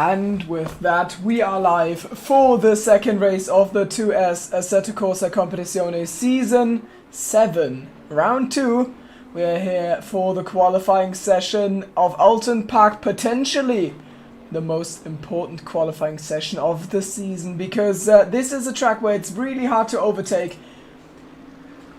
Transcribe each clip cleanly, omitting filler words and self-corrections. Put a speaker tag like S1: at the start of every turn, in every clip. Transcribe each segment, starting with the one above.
S1: And with that, we are live for the second race of the 2S Assetto Corsa Competizione Season 7, Round 2. We're here for the qualifying session of Oulton Park, potentially the most important qualifying session of the season, because this is a track where it's really hard to overtake,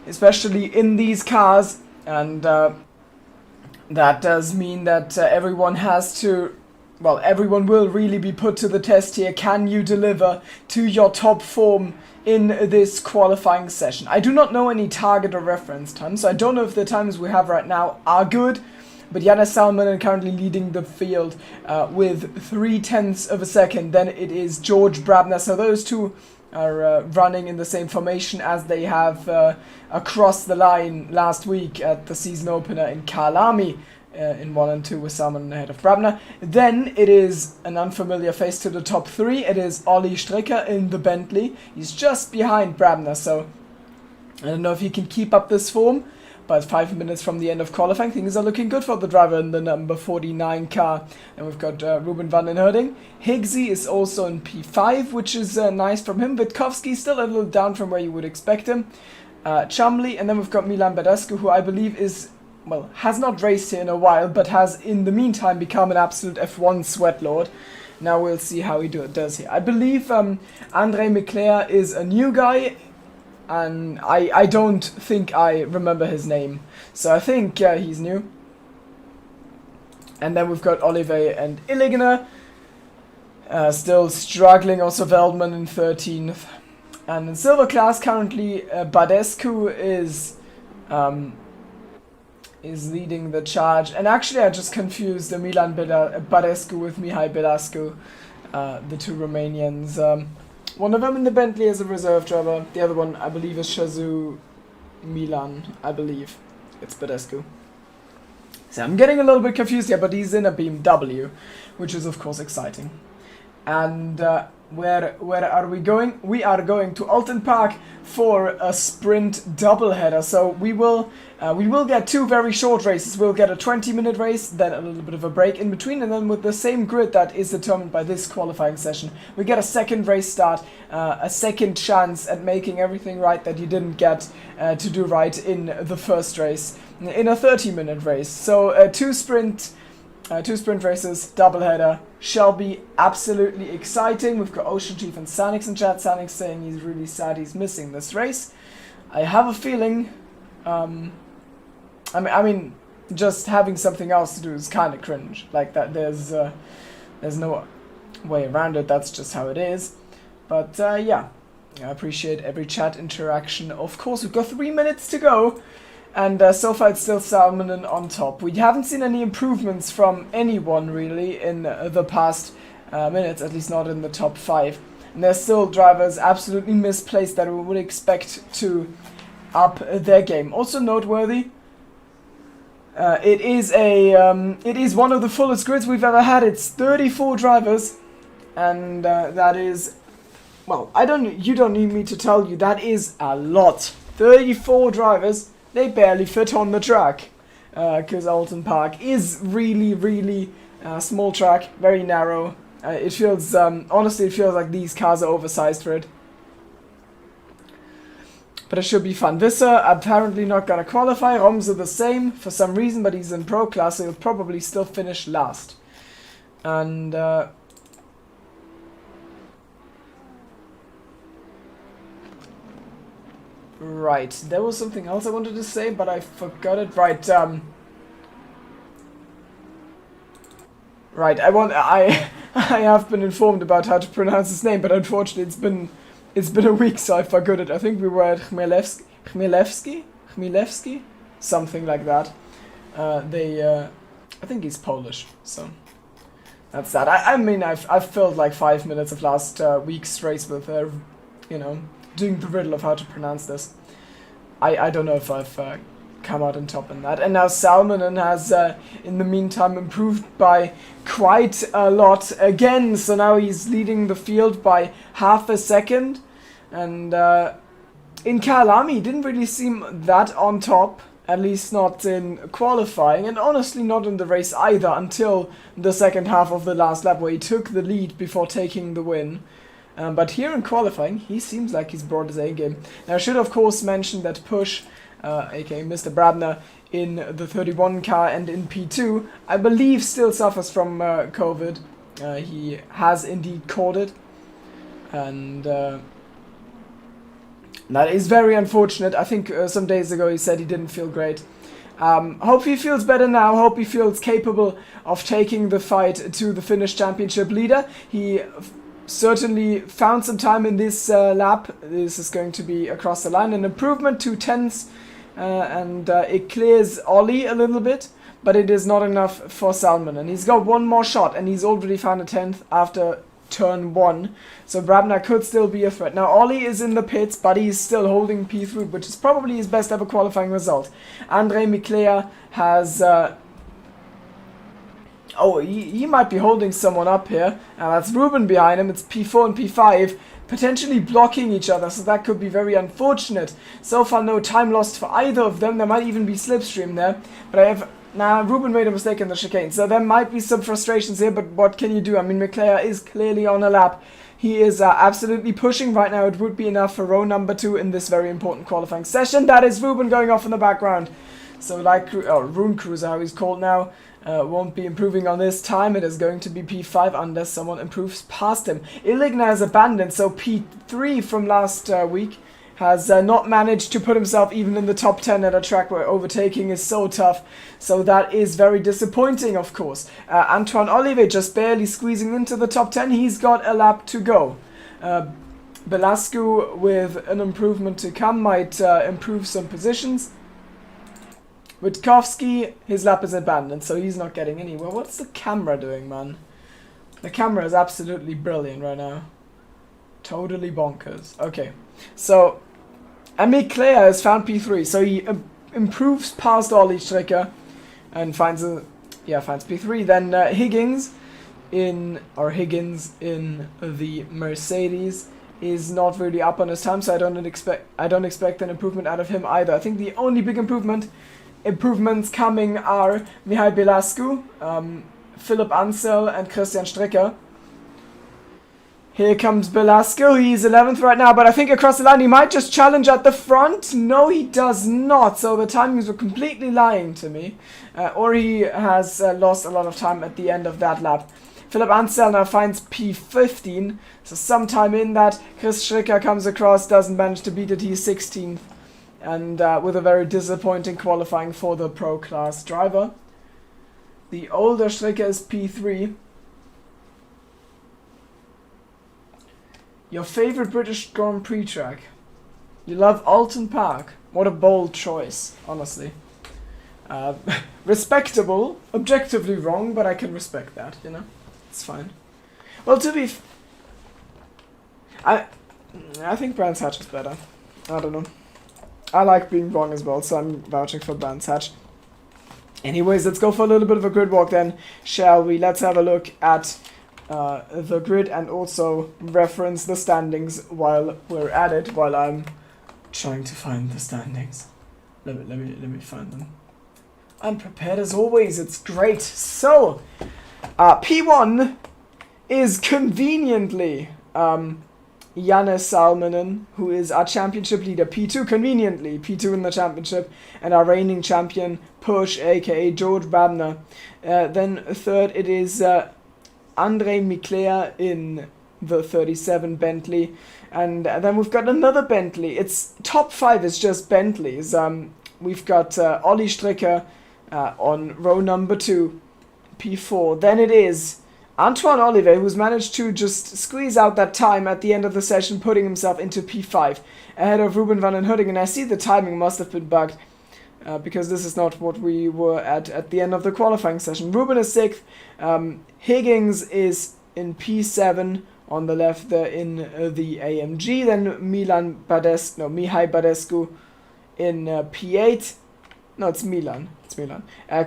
S1: especially in these cars, and that does mean that everyone has to... Well, everyone will really be put to the test here. Can you deliver to your top form in this qualifying session? I do not know any target or reference times, so I don't know if the times we have right now are good. But Janne Salminen currently leading the field with 0.3 of a second. Then it is George Brabner. So those two are running in the same formation as they have across the line last week at the season opener in Kalami. In 1 and 2 with Salmon ahead of Brabner. Then it is an unfamiliar face to the top 3. It is Olli Stricker in the Bentley. He's just behind Brabner, so I don't know if he can keep up this form. But 5 minutes from the end of qualifying, things are looking good for the driver in the number 49 car. And we've got Ruben van den Herding. Higgsy is also in P5, which is nice from him. Witkowski still a little down from where you would expect him. Chumley, and then we've got Milan Badescu, who I believe is... well, has not raced here in a while, but has in the meantime become an absolute F1 sweatlord. Now we'll see how he does here. I believe André Meclair is a new guy, and I don't think I remember his name. So I think he's new. And then we've got Oliver and Illigener. Still struggling, also Veldman in 13th. And in silver class currently Badescu is leading the charge. And actually I just confused the Milan Badescu with Mihai Belascu, the two Romanians. One of them in the Bentley is a reserve driver, the other one I believe is Shazoo Milan, I believe. It's Badescu. So I'm getting a little bit confused here, but he's in a BMW, which is of course exciting. And where are we going? We are going to Oulton Park for a sprint doubleheader. So we will get two very short races. We'll get a 20-minute race, then a little bit of a break in between, and then with the same grid that is determined by this qualifying session, we get a second race start, a second chance at making everything right that you didn't get to do right in the first race, in a 30-minute race. So two sprint races, doubleheader, shall be absolutely exciting. We've got Ocean Chief and Sanix in chat. Sanix saying he's really sad he's missing this race. I have a feeling, I mean, just having something else to do is kind of cringe. Like that, there's no way around it. That's just how it is. But yeah, I appreciate every chat interaction. Of course, we've got 3 minutes to go. And so far it's still Salminen on top. We haven't seen any improvements from anyone really in the past minutes, at least not in the top 5. And there's still drivers absolutely misplaced that we would expect to up their game. Also noteworthy, it is one of the fullest grids we've ever had. It's 34 drivers, and that is, well, you don't need me to tell you, that is a lot. 34 drivers. They barely fit on the track, because Oulton Park is really small track, very narrow. It feels, honestly, it feels like these cars are oversized for it. But it should be fun. Visser apparently not gonna qualify. Romse the same for some reason, but he's in pro class, so he'll probably still finish last. And right, there was something else I wanted to say, but I forgot it. Right, right. I have been informed about how to pronounce his name, but unfortunately, it's been a week, so I forgot it. I think we were at Chmielewski, something like that. I think he's Polish, so that's that. I mean, I've filled like 5 minutes of last week's race with you know, doing the riddle of how to pronounce this. I don't know if I've come out on top in that. And now Salminen has, in the meantime, improved by quite a lot again. So now he's leading the field by half a second. And in Kalami, he didn't really seem that on top. at least not in qualifying, and honestly not in the race either, until the second half of the last lap where he took the lead before taking the win. But here in qualifying, he seems like he's brought his A-game. Now I should of course mention that Push, aka Mr. Brabner, in the 31 car and in P2, I believe still suffers from COVID. He has indeed caught it, and that is very unfortunate. I think some days ago he said he didn't feel great. Hope he feels better now. Hope he feels capable of taking the fight to the Finnish championship leader. He certainly found some time in this lap. This is going to be across the line. An improvement, 2/10, and it clears Ollie a little bit, but it is not enough for Salmon. And he's got one more shot, and he's already found a 10th after turn 1. So Brabner could still be a threat. Now Ollie is in the pits, but he's still holding P3, which is probably his best ever qualifying result. Andre Miclea has... he might be holding someone up here. That's Ruben behind him. It's P4 and P5, potentially blocking each other, so that could be very unfortunate. So far no time lost for either of them. There might even be slipstream there, but Ruben made a mistake in the chicane, so there might be some frustrations here, but what can you do? I mean, Miclea is clearly on a lap. He is absolutely pushing right now. It would be enough for row number 2 in this very important qualifying session. That is Ruben going off in the background. So like Rune Cruiser, how he's called now, won't be improving on this time. It is going to be P5 unless someone improves past him. Illigna has abandoned, so P3 from last week has not managed to put himself even in the top 10 at a track where overtaking is so tough. So that is very disappointing, of course. Antoine Olive just barely squeezing into the top 10. He's got a lap to go. Belascu, with an improvement to come, might improve some positions. Witkowski, his lap is abandoned, so he's not getting anywhere. What's the camera doing, man? The camera is absolutely brilliant right now. Totally bonkers. Okay, so Miclea has found P3, so he improves past Ollie Stricker and finds P3. Then Higgins in the Mercedes is not really up on his time, so I don't expect an improvement out of him either. I think the only big improvements coming are Mihai Belascu, Philipp Ansel and Christian Stricker. Here comes Belascu. He's 11th right now, but I think across the line he might just challenge at the front. No, he does not. So the timings were completely lying to me. Or he has lost a lot of time at the end of that lap. Philipp Ansel now finds P15. So sometime in that, Chris Stricker comes across, doesn't manage to beat it. He's 16th. And with a very disappointing qualifying for the Pro Class driver. The older Stricker is P3. Your favorite British Grand Prix track? You love Oulton Park. What a bold choice, honestly. Respectable, objectively wrong, but I can respect that, you know? It's fine. Well, to be I think Brands Hatch is better. I don't know. I like being wrong as well, so I'm vouching for Brands Hatch. Anyways, let's go for a little bit of a grid walk then, shall we? Let's have a look at the grid and also reference the standings while we're at it, while I'm trying to find the standings. Let me find them. I'm prepared as always, it's great. So, P1 is conveniently Janne Salminen, who is our championship leader. P2 conveniently, P2 in the championship, and our reigning champion Push, aka George Babner. Then third it is Andre Miclea in the 37 Bentley, and then we've got another Bentley. It's top 5 is just Bentleys. We've got Ollie Stricker on row number 2, P4. Then it is Antoine Olive, who's managed to just squeeze out that time at the end of the session, putting himself into P5 ahead of Ruben van den Hudding. And I see the timing must have been bugged because this is not what we were at the end of the qualifying session. Ruben is 6th. Higgins is in P7 on the left there in the AMG. Then Mihai Badescu in P8. No, it's Milan.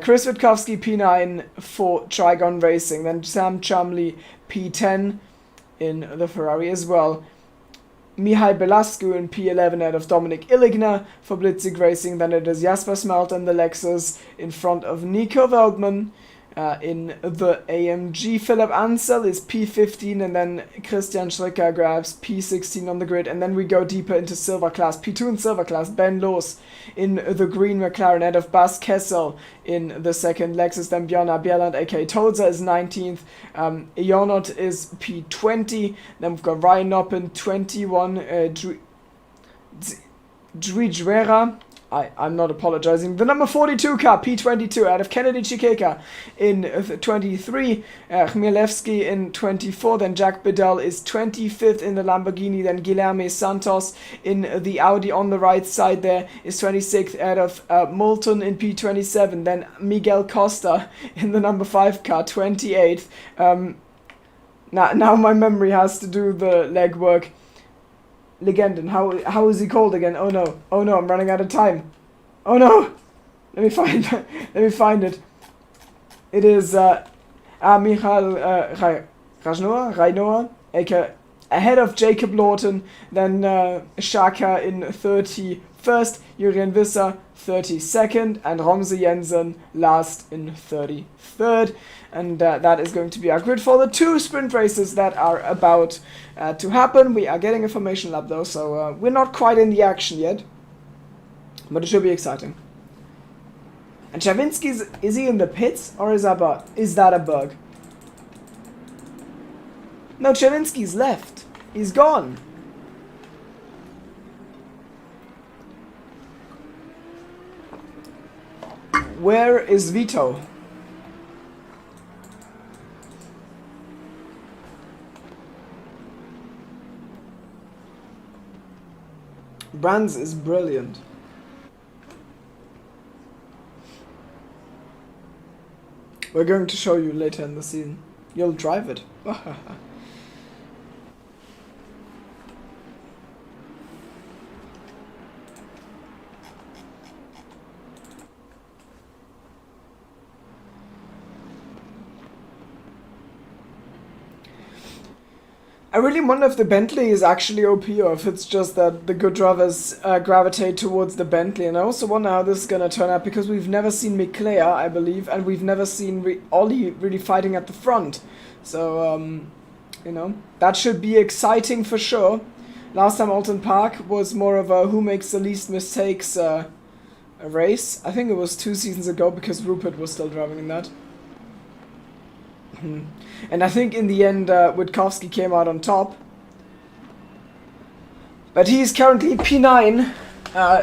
S1: Chris Witkowski P9 for Trigon Racing. Then Sam Chumley P10 in the Ferrari as well. Mihai Belascu in P11 ahead of Dominic Illigner for Blitzig Racing. Then it is Jasper Smelt in the Lexus in front of Nico Veldman. In the AMG, Philipp Ansel is P15, and then Christian Schricker grabs P16 on the grid, and then we go deeper into silver class. P2 in silver class, Ben Loos in the green McLaren ahead of Bas Kessel in the second Lexus, then Björn Bjelland aka Tolza is 19th, Ionot is P20, then we've got Ryan Noppen 21, Drijwera, I'm not apologizing. The number 42 car, P22, out of Kennedy Chikeka in 23. Chmielewski in 24. Then Jack Bedell is 25th in the Lamborghini. Then Guilherme Santos in the Audi on the right side there is 26th out of Oulton in P27. Then Miguel Costa in the number 5 car, 28th. Now my memory has to do the legwork. Legenden, how is he called again? Oh no, I'm running out of time. Oh no! Let me find it. It is Michael Rainoa, aka ahead of Jacob Lawton, then Shaka in 31st, Jurien Visser 32nd, and Romse Jensen last in 33rd. And that is going to be our grid for the 2 sprint races that are about to happen. We are getting a formation lap though, so we're not quite in the action yet. But it should be exciting. And Chavinsky's, is he in the pits or is that a bug? No, Chavinsky's left. He's gone. Where is Vito? Brands is brilliant. We're going to show you later in the season. You'll drive it. I really wonder if the Bentley is actually OP or if it's just that the good drivers gravitate towards the Bentley. And I also wonder how this is going to turn out because we've never seen Miclea, I believe, and we've never seen Ollie really fighting at the front. So, you know, that should be exciting for sure. Last time Oulton Park was more of a who makes the least mistakes a race. I think it was 2 seasons ago because Rupert was still driving in that. And I think in the end Witkowski came out on top. But he's currently P9,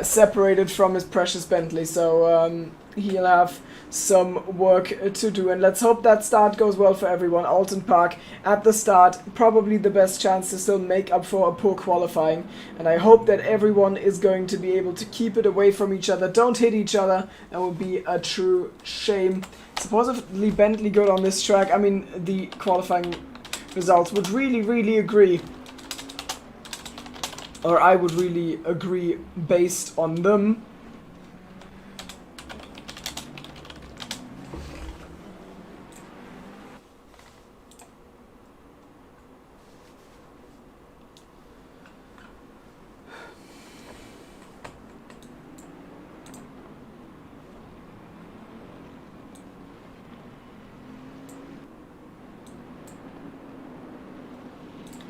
S1: separated from his precious Bentley, so he'll have some work to do. And let's hope that start goes well for everyone. Oulton Park at the start, probably the best chance to still make up for a poor qualifying. And I hope that everyone is going to be able to keep it away from each other. Don't hit each other. That would be a true shame. Supposedly Bentley good on this track. I mean, the qualifying results would really agree. Or I would really agree based on them.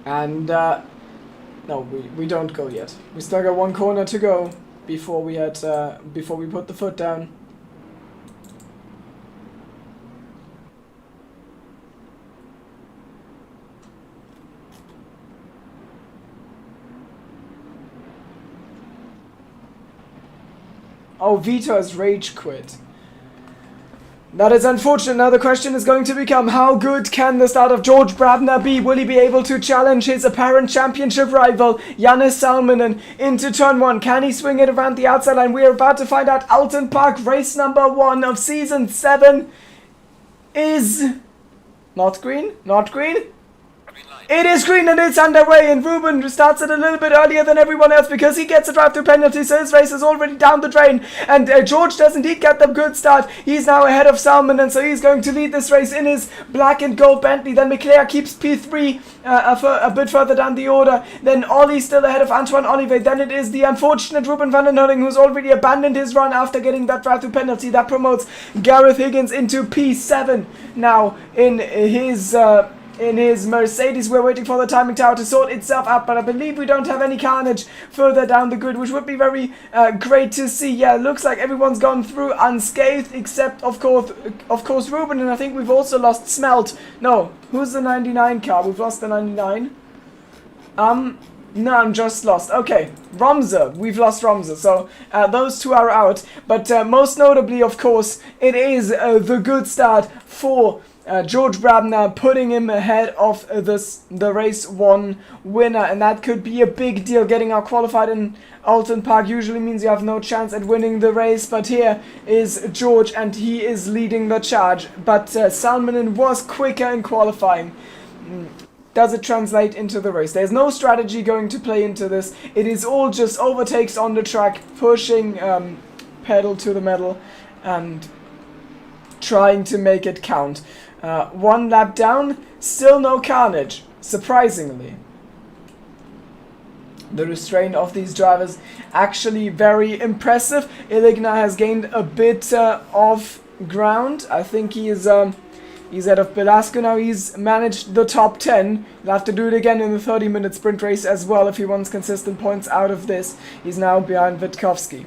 S1: And no, we don't go yet. We still got 1 corner to go before we put the foot down. Oh, Vito has rage quit. That is unfortunate. Now the question is going to become, how good can the start of George Brabner be? Will he be able to challenge his apparent championship rival, Jannis Salminen, into turn 1? Can he swing it around the outside line? We are about to find out. Oulton Park, race number 1 of season 7 is not green, not green. It is green and it's underway, and Ruben starts it a little bit earlier than everyone else because he gets a drive-through penalty, so his race is already down the drain. And George does indeed get the good start. He's now ahead of Salmon, and so he's going to lead this race in his black and gold Bentley. Then Leclerc keeps P3 a bit further down the order. Then Ollie still ahead of Antoine Olivet. Then it is the unfortunate Ruben van den Heuning who's already abandoned his run after getting that drive-through penalty. That promotes Gareth Higgins into P7 now in his Mercedes. We're waiting for the timing tower to sort itself out, but I believe we don't have any carnage further down the grid, which would be very great to see. Yeah, it looks like everyone's gone through unscathed, except of course Ruben, and I think we've also lost Smelt. No, who's the 99 car? We've lost the 99. No, I'm just lost. Okay, Romser. We've lost Romser. So those two are out. But most notably, of course, it is the good start for George Brabner, putting him ahead of the race 1 winner. And that could be a big deal. Getting out qualified in Oulton Park usually means you have no chance at winning the race. But here is George, and he is leading the charge. But Salminen was quicker in qualifying. Does it translate into the race? There's no strategy going to play into this. It is all just overtakes on the track, pushing pedal to the metal and trying to make it count. 1 lap down, still no carnage, surprisingly. The restraint of these drivers actually very impressive. Iligna has gained a bit of ground. I think he is... He's out of Belasco now. He's managed the top 10. He'll have to do it again in the 30-minute sprint race as well if he wants consistent points out of this. He's now behind Witkowski.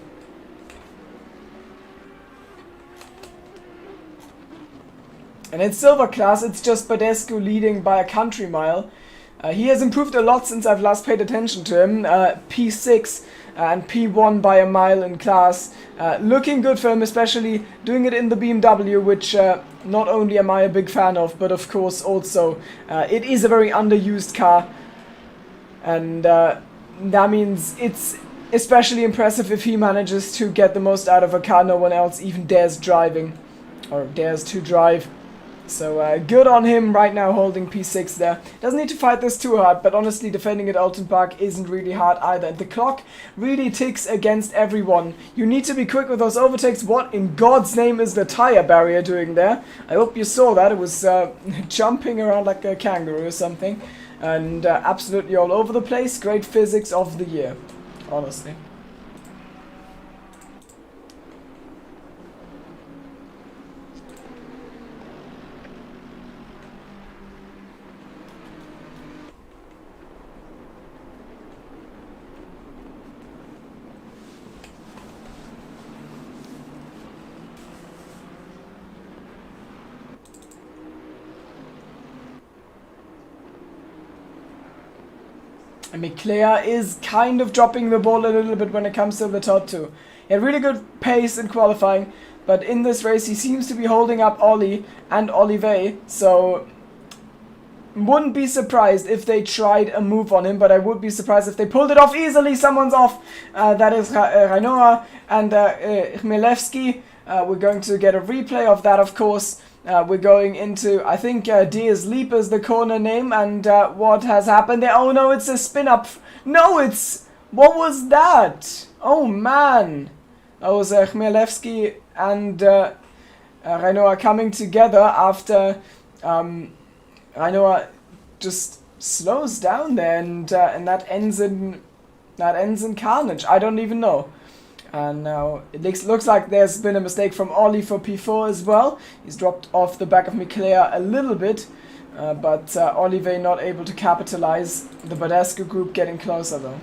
S1: And in silver class, it's just Badescu leading by a country mile. He has improved a lot since I've last paid attention to him. P6 and P1 by a mile in class. Looking good for him, especially doing it in the BMW, which not only am I a big fan of, but of course also it is a very underused car. And that means it's especially impressive if he manages to get the most out of a car no one else even dares driving, or dares to drive. So good on him right now holding P6 there. Doesn't need to fight this too hard, but honestly defending at Oulton Park isn't really hard either. And the clock really ticks against everyone. You need to be quick with those overtakes. What in God's name is the tire barrier doing there? I hope you saw that. It was jumping around like a kangaroo or something. And absolutely all over the place. Great physics of the year, honestly. And Leclerc is kind of dropping the ball a little bit when it comes to the top 2. He had really good pace in qualifying, but in this race he seems to be holding up Ollie and Olivet, so wouldn't be surprised if they tried a move on him, but I would be surprised if they pulled it off easily. Someone's off. That is Rainoa and Chmielewski. We're going to get a replay of that, of course. We're going into, I think, Diaz Leap is the corner name, and what has happened there? Oh no, it's a spin up. No, it's, what was that? Oh man. That was Chmielewski and Rainoa coming together after Rainoa just slows down there, and that ends in carnage. I don't even know. And now it looks like there's been a mistake from Ollie for P4 as well. He's dropped off the back of Leclerc a little bit, but Olivet not able to capitalize. The Badescu group getting closer though.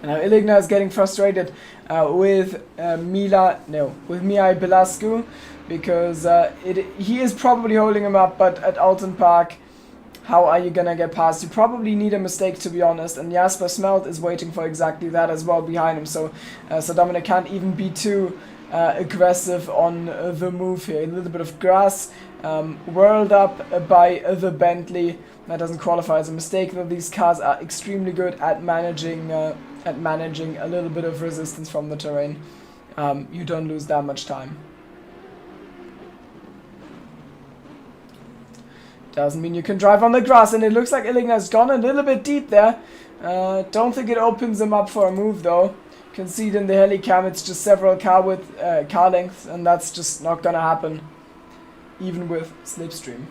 S1: And now Iligna is getting frustrated with Mihai Belascu, because he is probably holding him up, but at Oulton Park, how are you gonna get past? You probably need a mistake, to be honest, and Jasper Smelt is waiting for exactly that as well behind him, so Dominic can't even be too aggressive on the move here. A little bit of grass, whirled up by the Bentley. That doesn't qualify as a mistake, though these cars are extremely good at managing at managing a little bit of resistance from the terrain, you don't lose that much time. Doesn't mean you can drive on the grass, and it looks like Illigner has gone a little bit deep there. Don't think it opens him up for a move though. You can see it in the helicam, it's just several car lengths, and that's just not gonna happen, even with slipstream.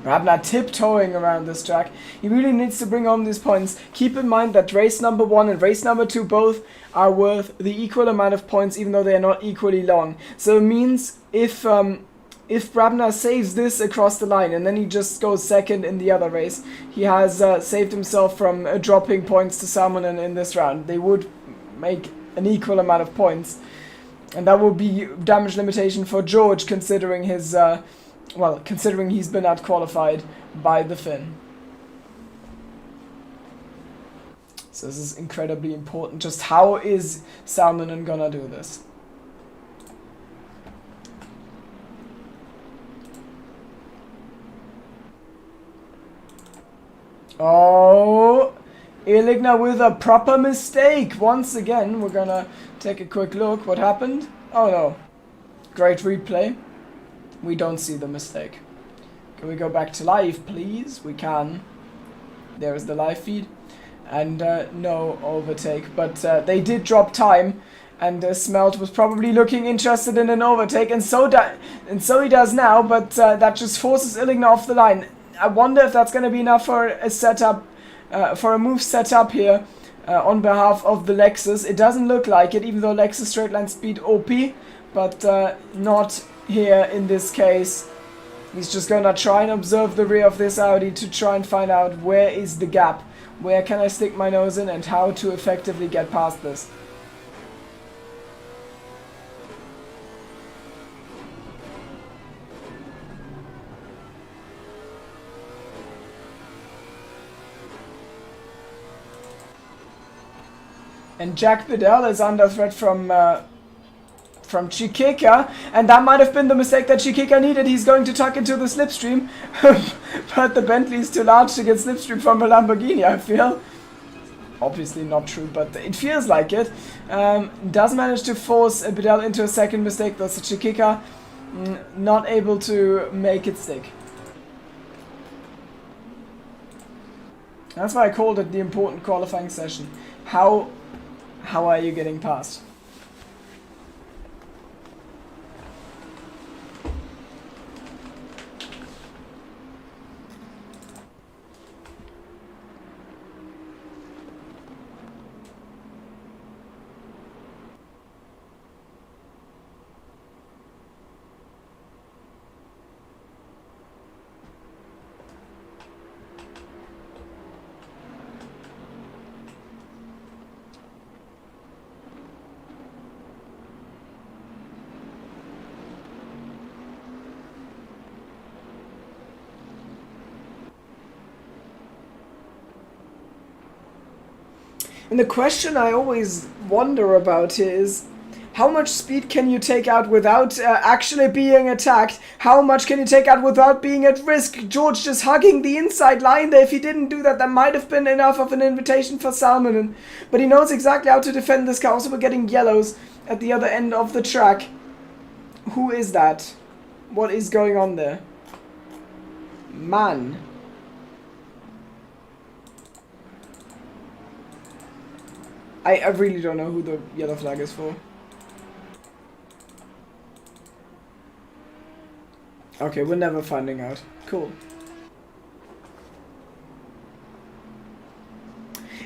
S1: Brabner tiptoeing around this track. He really needs to bring home these points. Keep in mind that race number 1 and race number 2 both are worth the equal amount of points, even though they are not equally long. So it means if Brabner saves this across the line and then he just goes second in the other race, he has saved himself from dropping points to Salmonen in this round. They would make an equal amount of points, and that would be damage limitation for George, considering his considering he's been out-qualified by the Finn. So this is incredibly important. Just how is Salmonen gonna do this? Oh, Illigner with a proper mistake. Once again, we're gonna take a quick look. What happened? Oh no. Great replay. We don't see the mistake. Can we go back to live, please? We can. There is the live feed. And no overtake. But they did drop time. And Smelt was probably looking interested in an overtake. And so he does now. But that just forces Illigner off the line. I wonder if that's going to be enough for a setup, for a move set up here on behalf of the Lexus. It doesn't look like it, even though Lexus straight line speed OP. But not here in this case. He's just gonna try and observe the rear of this Audi to try and find out where is the gap, where can I stick my nose in, and how to effectively get past this. And Jack Bedell is under threat from Chikeka, and that might have been the mistake that Chikeka needed. He's going to tuck into the slipstream, but the Bentley is too large to get slipstream from a Lamborghini, I feel. Obviously not true, but it feels like it. Does manage to force Bedell into a second mistake, though, so Chikeka not able to make it stick. That's why I called it the important qualifying session. How are you getting past? And the question I always wonder about here is, how much speed can you take out without actually being attacked? How much can you take out without being at risk? George just hugging the inside line there. If he didn't do that, that might have been enough of an invitation for Salmonen. But he knows exactly how to defend this car. Also, we're getting yellows at the other end of the track. Who is that? What is going on there? Man. I really don't know who the yellow flag is for. Okay, we're never finding out. Cool.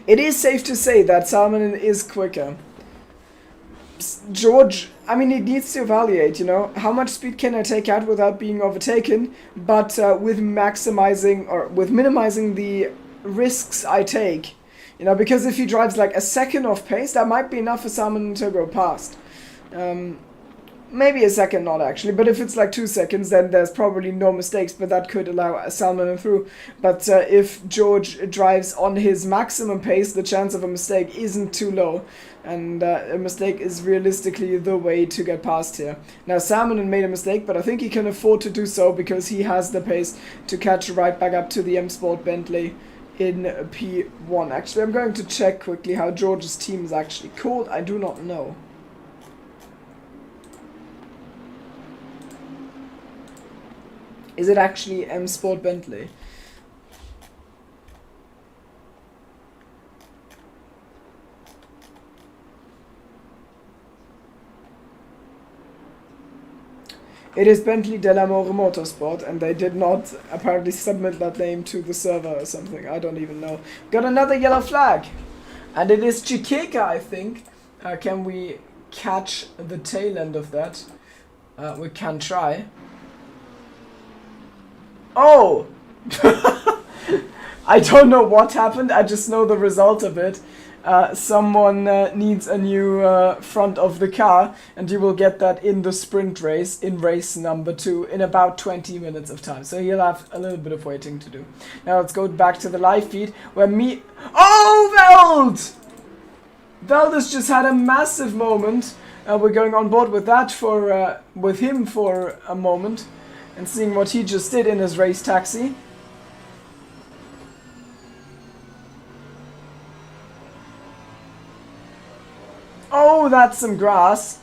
S1: It is safe to say that Salmonen is quicker. George, I mean, he needs to evaluate, you know, how much speed can I take out without being overtaken, but with maximizing or with minimizing the risks I take. You know, because if he drives like a second off pace, that might be enough for Salmonen to go past. maybe a second not actually, but if it's like 2 seconds, then there's probably no mistakes, but that could allow Salmon through. But if George drives on his maximum pace, the chance of a mistake isn't too low, and a mistake is realistically the way to get past here. Now Salmon made a mistake, but I think he can afford to do so because he has the pace to catch right back up to the M Sport Bentley in P1. Actually, I'm going to check quickly how George's team is actually called. I do not know. Is it actually M Sport Bentley? It is Bentley Delamore Motorsport, and they did not apparently submit that name to the server or something. I don't even know. Got another yellow flag. And it is Chikeka, I think. Can we catch the tail end of that? We can try. Oh! I don't know what happened, I just know the result of it. Someone needs a new front of the car, and you will get that in the sprint race, in race number 2, in about 20 minutes of time. So you'll have a little bit of waiting to do. Now let's go back to the live feed, where Oh, Veld! Veld has just had a massive moment. We're going on board with that with him for a moment, and seeing what he just did in his race taxi. Oh, that's some grass.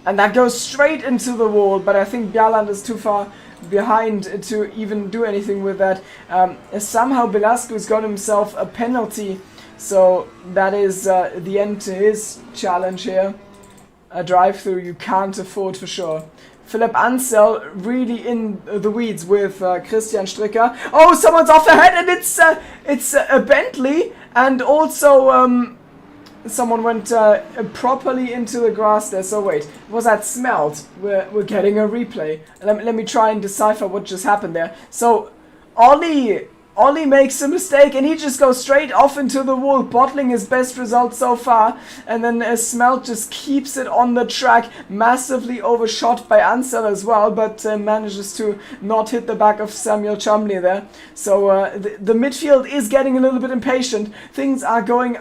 S1: And that goes straight into the wall, but I think Bjarland is too far behind to even do anything with that. Somehow Velasquez got himself a penalty, so that is the end to his challenge here. A drive-through you can't afford for sure. Philipp Ansel really in the weeds with Christian Stricker. Oh, someone's off ahead, and it's a Bentley, and also someone went properly into the grass there. So wait, was that Smelt? We're getting a replay. Let me try and decipher what just happened there. So Ollie makes a mistake, and he just goes straight off into the wall, bottling his best result so far. And then Smelt just keeps it on the track, massively overshot by Ansel as well, but manages to not hit the back of Samuel Chumley there. So the midfield is getting a little bit impatient. Things are going,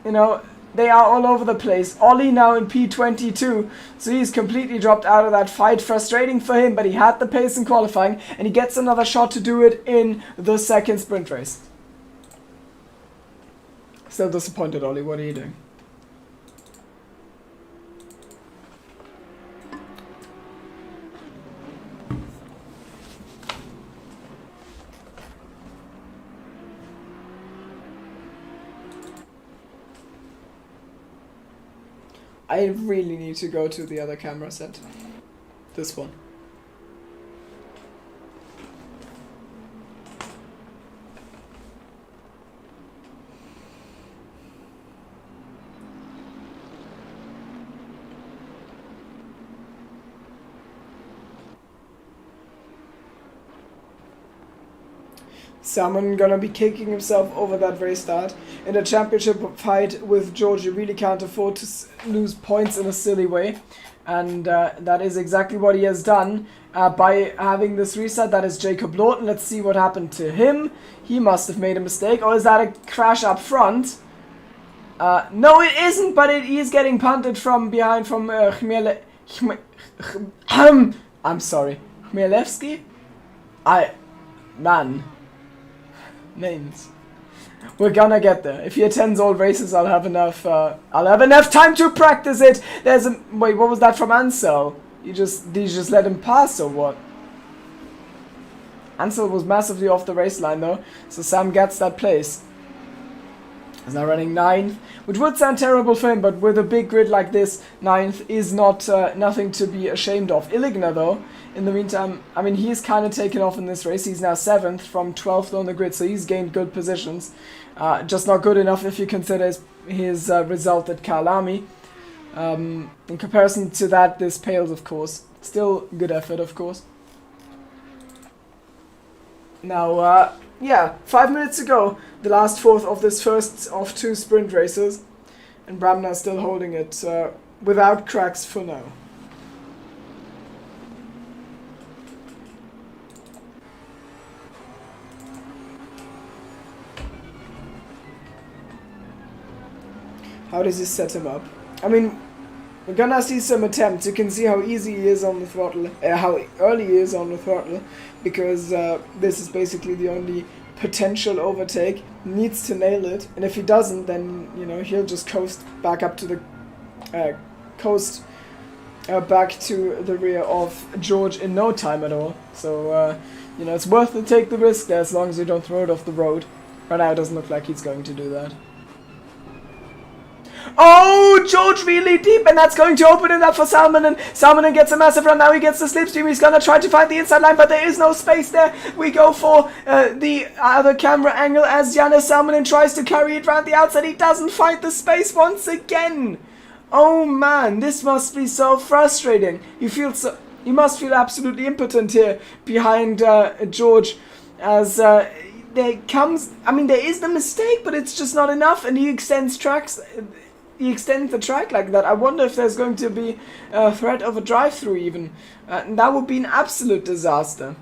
S1: you know, they are all over the place. Ollie now in P22, so he's completely dropped out of that fight. Frustrating for him, but he had the pace in qualifying, and he gets another shot to do it in the second sprint race. Still disappointed, Ollie. What are you doing? I really need to go to the other camera set. This one. Someone gonna be kicking himself over that race start. In a championship fight with George, you really can't afford to lose points in a silly way. And that is exactly what he has done by having this restart. That is Jacob Lawton. Let's see what happened to him. He must have made a mistake. Or is that a crash up front? No, it isn't, but it is getting punted from behind from I'm sorry. Chmielewski? Man. Names. We're gonna get there. If he attends all races, I'll have enough time to practice it. Wait, what was that from Ansel? Did you just let him pass or what? Ansel was massively off the race line though, so Sam gets that place. He's now running 9th, which would sound terrible for him, but with a big grid like this, 9th is not nothing to be ashamed of. Illigner though, in the meantime, I mean, he's kind of taken off in this race. He's now 7th from 12th on the grid, so he's gained good positions. Just not good enough if you consider his result at Kalami. In comparison to that, this pales, of course. Still good effort, of course. Now, yeah, 5 minutes ago, the last fourth of this first of 2 sprint races, and Bramner still holding it without cracks for now. How does he set him up? I mean, we're gonna see some attempts. You can see how easy he is on the throttle, how early he is on the throttle, because this is basically the only potential overtake. He needs to nail it, and if he doesn't, then you know he'll just coast back up to the back to the rear of George in no time at all. So you know, it's worth to take the risk there as long as you don't throw it off the road. Right now, it doesn't look like he's going to do that. Oh, George really deep, and that's going to open it up for Salmonen. Salmonen gets a massive run. Now he gets the slipstream. He's going to try to find the inside line, but there is no space there. We go for the other camera angle as Janus Salmonen tries to carry it around the outside. He doesn't find the space once again. Oh man, this must be so frustrating. You must feel absolutely impotent here behind George, as there comes. I mean, there is the mistake, but it's just not enough, and he extends tracks. He extends the track like that. I wonder if there's going to be a threat of a drive-through even. And that would be an absolute disaster.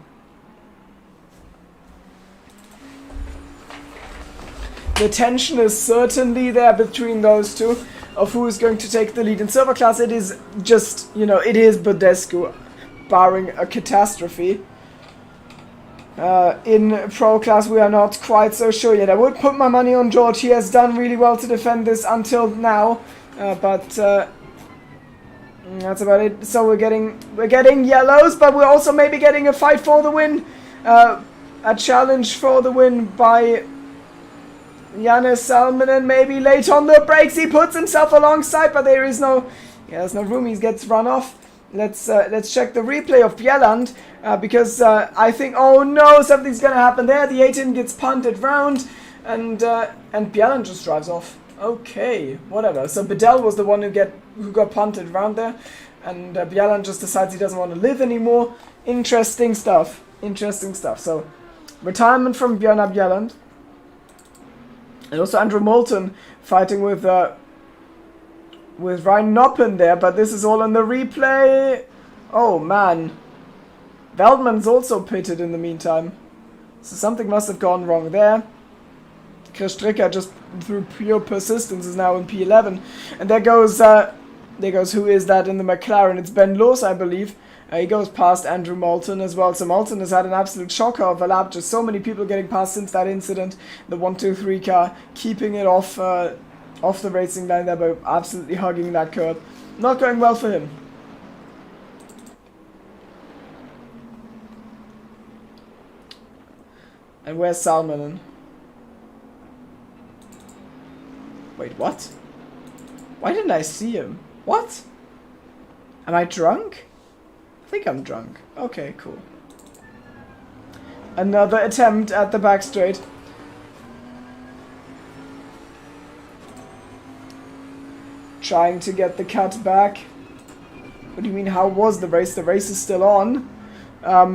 S1: The tension is certainly there between those two of who is going to take the lead. In Silver Class, it is just, you know, it is Badescu, barring a catastrophe. In Pro Class, we are not quite so sure yet. I would put my money on George. He has done really well to defend this until now, but that's about it. So we're getting yellows, but we're also maybe getting a fight for the win, a challenge for the win by Janus Salmonen. Maybe late on the brakes, he puts himself alongside, but there's no room. He gets run off. Let's check the replay of Bjelland, because I think, oh no, something's gonna happen there. The 18 gets punted round, and Bjelland just drives off. Okay, whatever. So Bedell was the one who got punted round there, and Bjelland just decides he doesn't want to live anymore. Interesting stuff. Interesting stuff. So retirement from Björn Bjelland, and also Andrew Moulton fighting with Ryan Noppen there, but this is all on the replay. Oh man. Veldman's also pitted in the meantime. So something must have gone wrong there. Chris Stricker, just through pure persistence, is now in P11. And there goes who is that in the McLaren? It's Ben Loos, I believe. He goes past Andrew Moulton as well. So Moulton has had an absolute shocker of a lap. Just so many people getting past since that incident. The 1-2-3 car keeping it off the racing line there, but absolutely hugging that curb. Not going well for him. And where's Salmonen? Wait, what? Why didn't I see him? What? Am I drunk? I think I'm drunk. Okay, cool. Another attempt at the back straight. Trying to get the cut back. What do you mean, how was the race? The race is still on. I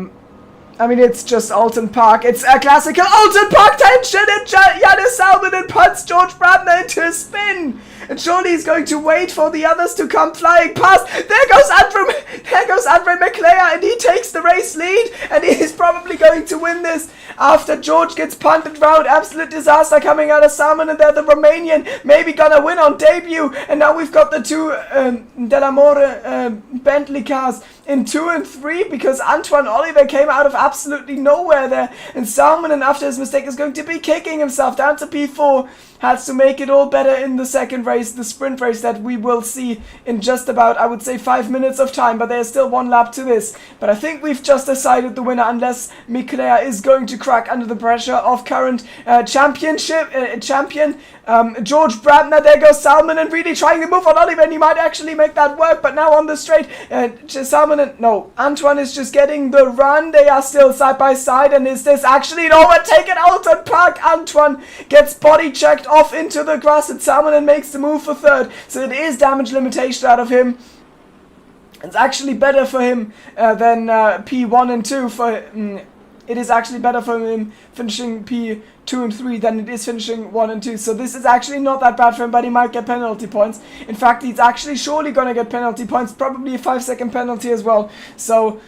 S1: mean, it's just Oulton Park. It's a classical Oulton Park tension, and Janus Salmonen puts George Brabner into a spin. And surely he's going to wait for the others to come flying past. There goes Andre McLeod, and he takes the race lead, and he is probably going to win this after George gets punted round. Absolute disaster coming out of Salmonen there. The Romanian maybe gonna win on debut, and now we've got the two Delamore Bentley cars in 2 and 3, because Antoine Oliver came out of absolutely nowhere there, and Salmonen, after his mistake, is going to be kicking himself down to P4. Has to make it all better in the second race, the sprint race that we will see in just about, I would say, 5 minutes of time, but there's still one lap to this. But I think we've just decided the winner, unless Miclea is going to crack under the pressure of current champion George Brabner. There goes Salmonen, really trying to move on Oliver, and he might actually make that work, but now on the straight, Antoine is just getting the run. They are still side by side, and is this actually an overtake at Oulton Park? Antoine gets body checked off into the grass, and Salmonen makes the move for third. So it is damage limitation out of him. It's actually better for him than P1 and 2. It is actually better for him finishing P2 and 3 than it is finishing 1 and 2. So this is actually not that bad for him, but he might get penalty points. In fact, he's actually surely going to get penalty points, probably a 5-second penalty as well. So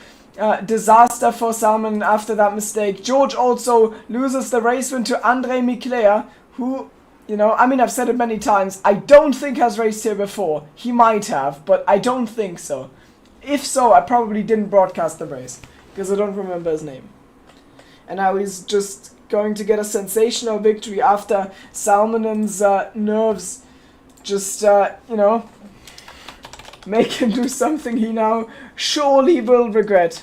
S1: disaster for Salmon after that mistake. George also loses the race win to Andre Miclea, who You know, I mean, I've said it many times. I don't think has raced here before. He might have, but I don't think so. If so, I probably didn't broadcast the race, because I don't remember his name. And now he's just going to get a sensational victory after Salmonen's nerves just, you know, make him do something he now surely will regret.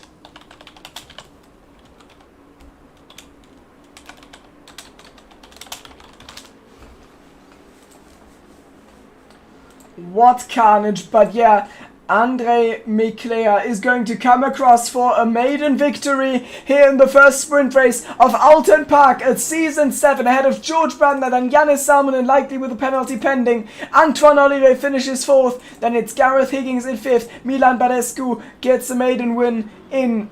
S1: What carnage, but yeah, Andre Miclea is going to come across for a maiden victory here in the first sprint race of Oulton Park at Season 7 ahead of George Brandner, then Yannis Salmonen likely with a penalty pending. Antoine Olivier finishes 4th, then it's Gareth Higgins in 5th. Milan Badescu gets a maiden win in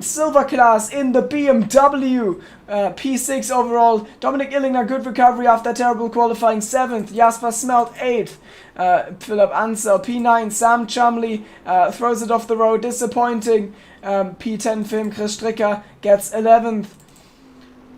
S1: silver class in the BMW P6 overall. Dominic Illinger, good recovery after terrible qualifying, 7th. Jasper Smelt, 8th. Philip Ansel, P9. Sam Chumley throws it off the road, disappointing. P10 for him. Chris Stricker gets 11th.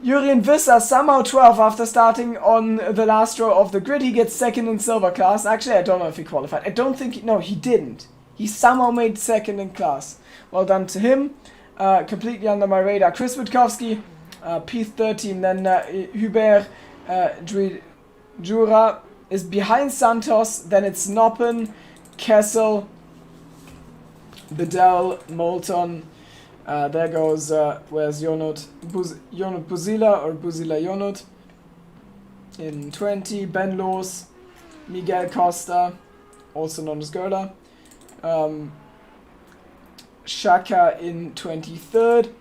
S1: Jurien Visser somehow 12th after starting on the last row of the grid. He gets 2nd in silver class. Actually, I don't know if he qualified. I don't think... No, he didn't. He somehow made 2nd in class. Well done to him. Completely under my radar. Chris Witkowski, P13. Then Hubert Jura is behind Santos. Then it's Noppen, Kessel, Bedell, Moulton. There goes, where's Jonut? Jonut Buzila or Buzila Jonut. In 20, Ben Loos, Miguel Costa, also known as Gerda. Shaka in 23rd.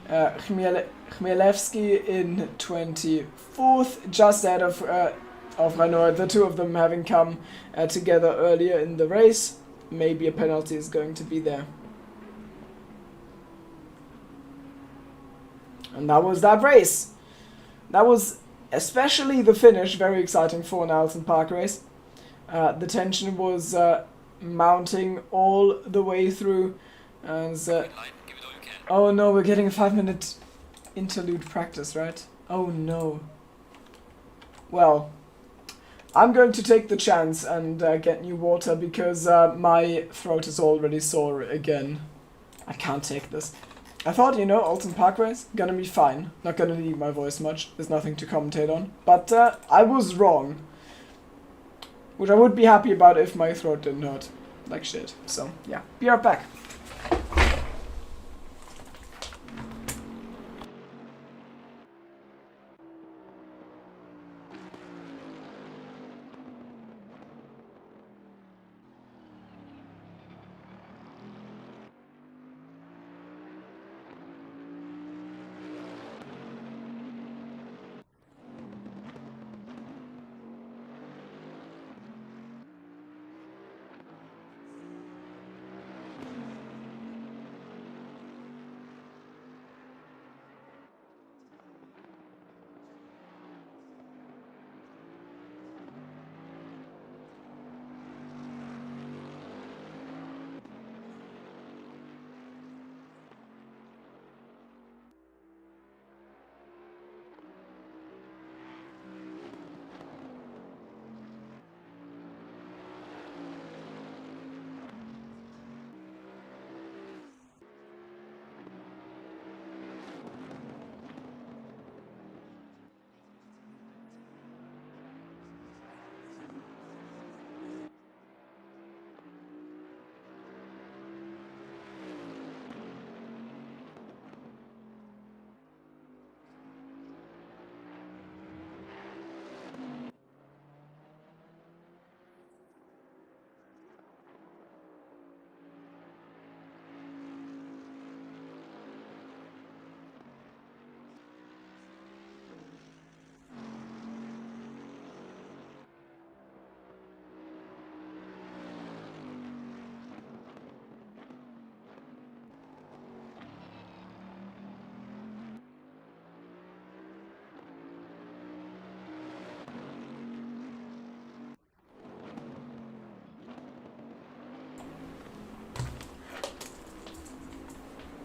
S1: Chmielewski in 24th, just ahead of Renault. The two of them having come together earlier in the race. Maybe a penalty is going to be there. And that was that race. That was especially the finish very exciting for an Oulton Park race. The tension was mounting all the way through. As, oh no, we're getting a 5-minute interlude practice, right? Oh no. Well, I'm going to take the chance and get new water because my throat is already sore again. I can't take this. I thought, you know, Oulton Park race, gonna be fine. Not gonna need my voice much. There's nothing to commentate on. But I was wrong. Which I would be happy about if my throat didn't hurt like shit. So, yeah. Be right back.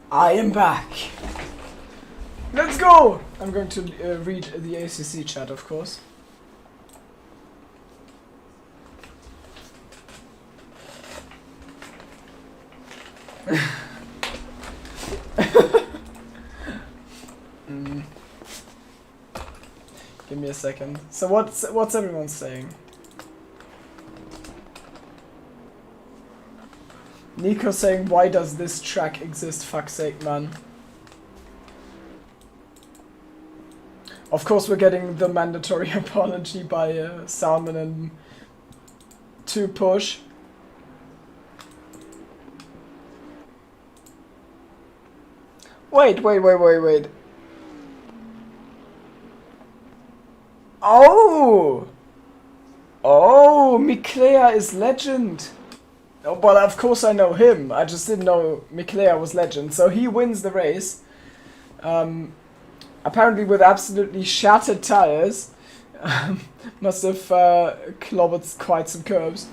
S1: I am back. Let's go! I'm going to read the ACC chat, of course. Give me a second. So what's everyone saying? Nico saying, why does this track exist? Fuck's sake, man. Of course we're getting the mandatory apology by Salmon and to push. Wait. Oh! Oh, Miklea is legend. Oh, well, of course I know him. I just didn't know Miklea was legend. So he wins the race. Apparently with absolutely shattered tires. Must have clobbered quite some curbs.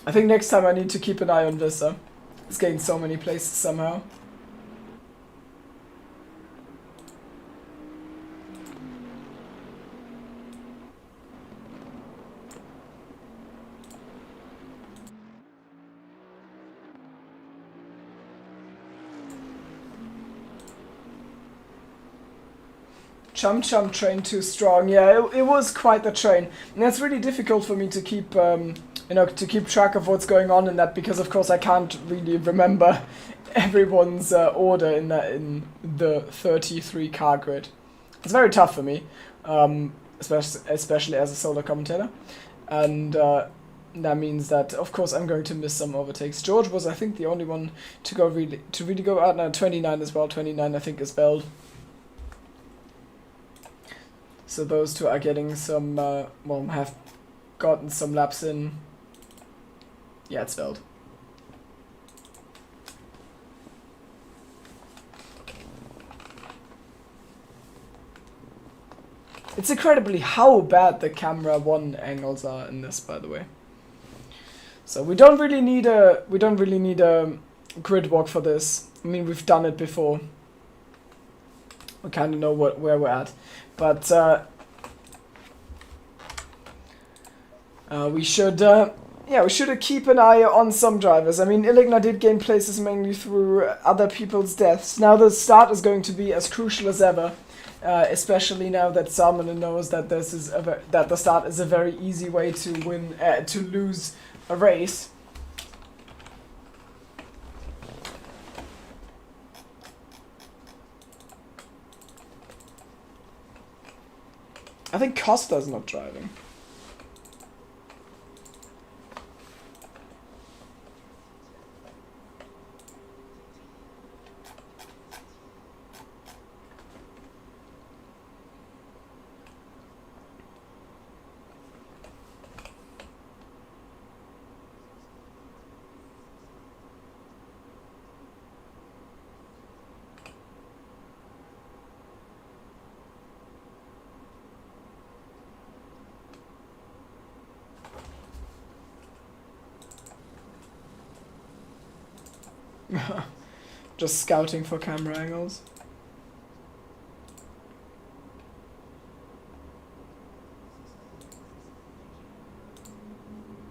S1: I think next time I need to keep an eye on Vissa. It's getting so many places somehow. Chum Chum train too strong. Yeah, it was quite the train. And it's really difficult for me to keep, to keep track of what's going on in that, because of course I can't really remember everyone's order in the 33 car grid. It's very tough for me, especially as a solo commentator. And that means that of course I'm going to miss some overtakes. George was, I think, the only one to really go out now. 29 as well. 29 I think is Belled. So those two are getting some, well, have gotten some laps in. Yeah, it's Veld. It's incredibly how bad the camera 1 angles are in this, by the way. So we don't really need a grid walk for this. I mean, we've done it before. We kind of know where we're at. But we should keep an eye on some drivers. I mean, Illigna did gain places mainly through other people's deaths. Now the start is going to be as crucial as ever, especially now that Salmon knows that that the start is a very easy way to lose a race. I think Costa's not driving. Just scouting for camera angles.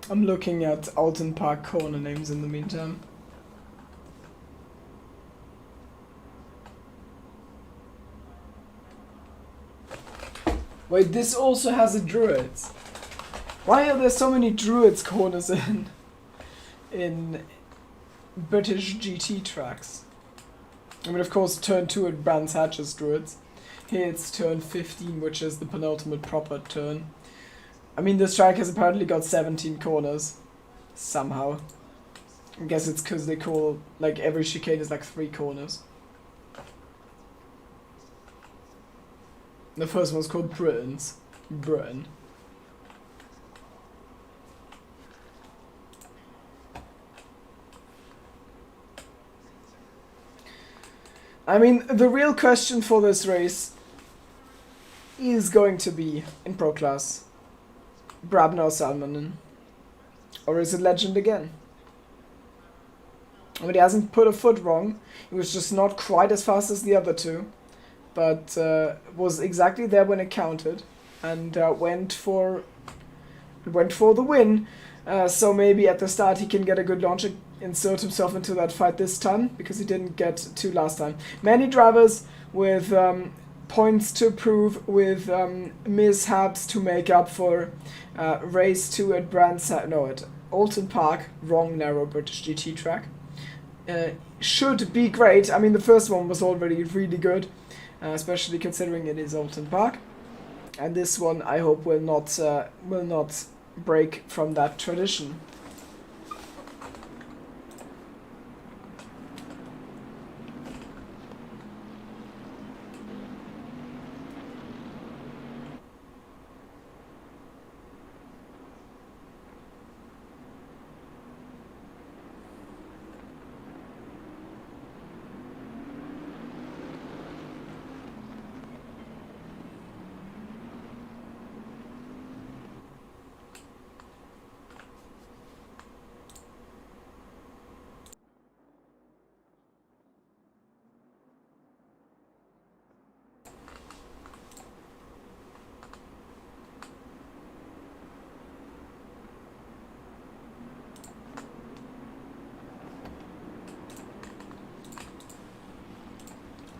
S1: I'm looking at Oulton Park corner names in the meantime. Wait, this also has a Druids. Why are there so many Druids corners in British GT tracks? I mean, of course, turn 2 at Brands Hatch is Druids. Here it's turn 15, which is the penultimate proper turn. I mean, this track has apparently got 17 corners. Somehow. I guess it's because they call, like, every chicane is like 3 corners. The first one's called Britain. I mean, the real question for this race is going to be, in Pro Class, Brabner or Salmonen? Or is it Legend again? I mean, he hasn't put a foot wrong. He was just not quite as fast as the other two. But was exactly there when it counted. And went for went for the win. So maybe at the start he can get a good launch, insert himself into that fight this time, because he didn't get to last time. Many drivers with points to prove, with mishaps to make up for. Race 2 at at Oulton Park, wrong narrow British GT track. Should be great. I mean, the first one was already really good, especially considering it is Oulton Park. And this one, I hope, will not break from that tradition.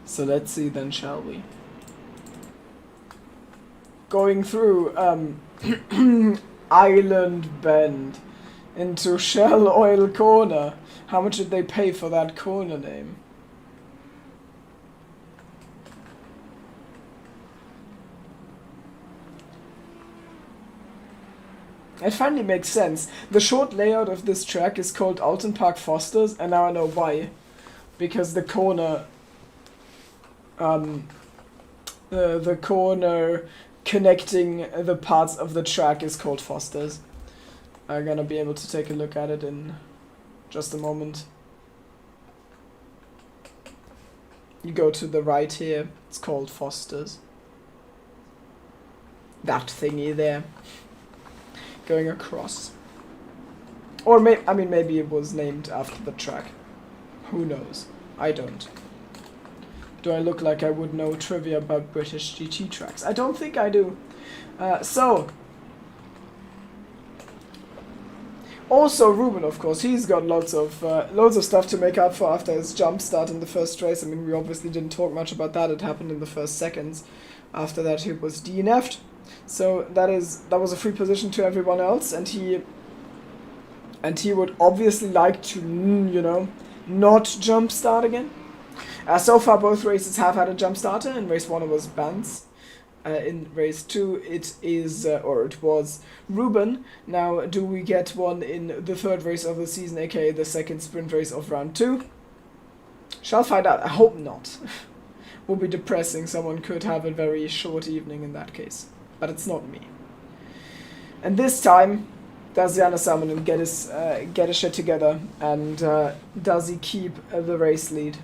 S1: So let's see then, shall we? Going through Island Bend into Shell Oil Corner. How much did they pay for that corner name? It finally makes sense. The short layout of this track is called Oulton Park Fosters, and now I know why. Because the corner... the corner connecting the parts of the track is called Fosters. I'm gonna be able to take a look at it in just a moment. You go to the right here, it's called Fosters. That thingy there. Going across. Or maybe it was named after the track. Who knows? I don't. Do I look like I would know trivia about British GT tracks? I don't think I do. Also Ruben, of course, he's got loads of stuff to make up for after his jump start in the first race. I mean, we obviously didn't talk much about that. It happened in the first seconds. After that, he was DNF'd. So that was a free position to everyone else, and he would obviously like to, not jump start again. So far, both races have had a jump starter. In race 1 it was Bans. In race 2 it was Ruben. Now, do we get one in the third race of the season, aka the second sprint race of round 2? Shall find out. I hope not. Would be depressing. Someone could have a very short evening in that case. But it's not me. And this time, does Janus Salmonen get his shit together, and does he keep the race lead?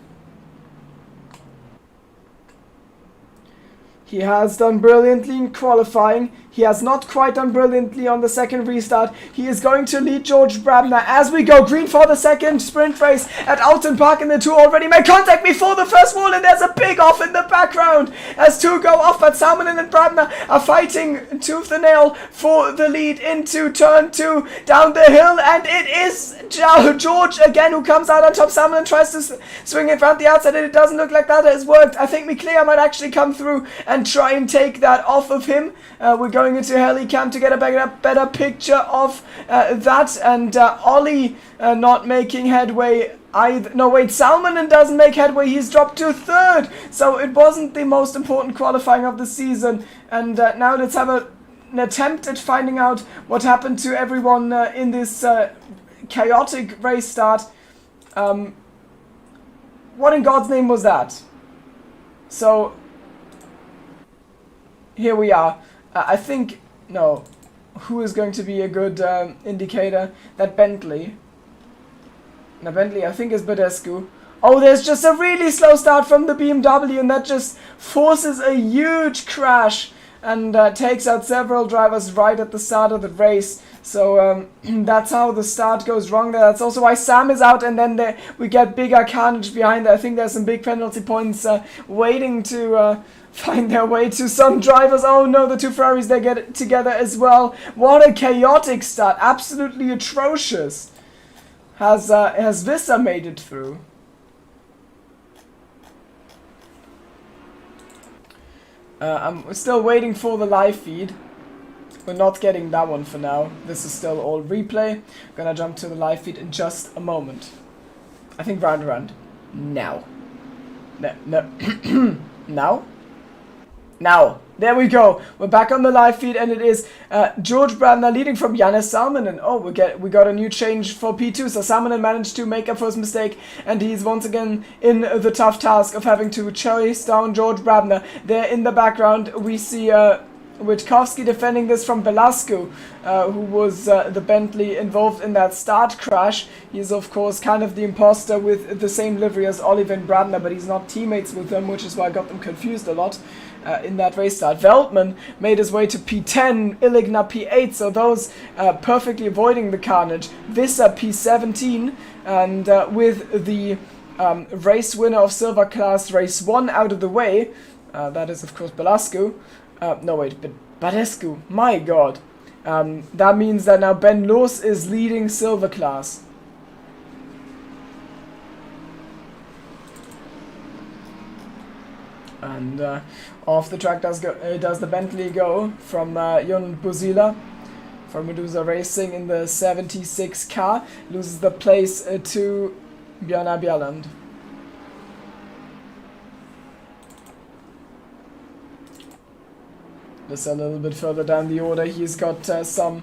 S1: He has done brilliantly in qualifying. He has not quite done brilliantly on the second restart. He is going to lead George Brabner as we go green for the second sprint race at Oulton Park, and the two already make contact before the first wall, and there's a big off in the background as two go off, but Salmonen and Brabner are fighting tooth and nail for the lead into turn 2 down the hill, and it is George again who comes out on top. Salmonen tries to swing it around the outside, and it doesn't look like that has worked. I think Miclea might actually come through and try and take that off of him. We're going into Helicam to get a better picture of that, and Ollie not making headway either. No, wait, Salmonen doesn't make headway. He's dropped to third, so it wasn't the most important qualifying of the season. And now let's have an attempt at finding out what happened to everyone in this chaotic race start. What in God's name was that? So here we are. I think, no, who is going to be a good indicator? That Bentley. Now Bentley, I think, is Badescu. Oh, there's just a really slow start from the BMW, and that just forces a huge crash and takes out several drivers right at the start of the race. So that's how the start goes wrong there. That's also why Sam is out, and then we get bigger carnage behind there. I think there's some big penalty points waiting to find their way to some drivers. Oh no, the two Ferraris, they get it together as well. What a chaotic start. Absolutely atrocious. Has Visser made it through? I'm still waiting for the live feed. We're not getting that one for now. This is still all replay. Gonna jump to the live feed in just a moment. I think round. Now. No. Now? Now. There we go. We're back on the live feed, and it is George Brandner leading from Jannes Salminen. Oh, we got a new change for P2. So Salminen managed to make up for his mistake, and he's once again in the tough task of having to chase down George Brandner. There in the background, we see Witkowski defending this from Velasco, who was the Bentley involved in that start crash. He's of course kind of the imposter with the same livery as Oliver and Brandner, but he's not teammates with them, which is why I got them confused a lot in that race start. Veltman made his way to P10, Illigna P8, so those perfectly avoiding the carnage. Visser P17, and with the race winner of Silver Class Race 1 out of the way, that is of course Velasco. No wait, but Badescu, my god. That means that now Ben Loos is leading Silver Class. And off the track does the Bentley go from Jon Buzila from Medusa Racing in the 76 car. Loses the place to Björn Bjelland. Just a little bit further down the order, he's got some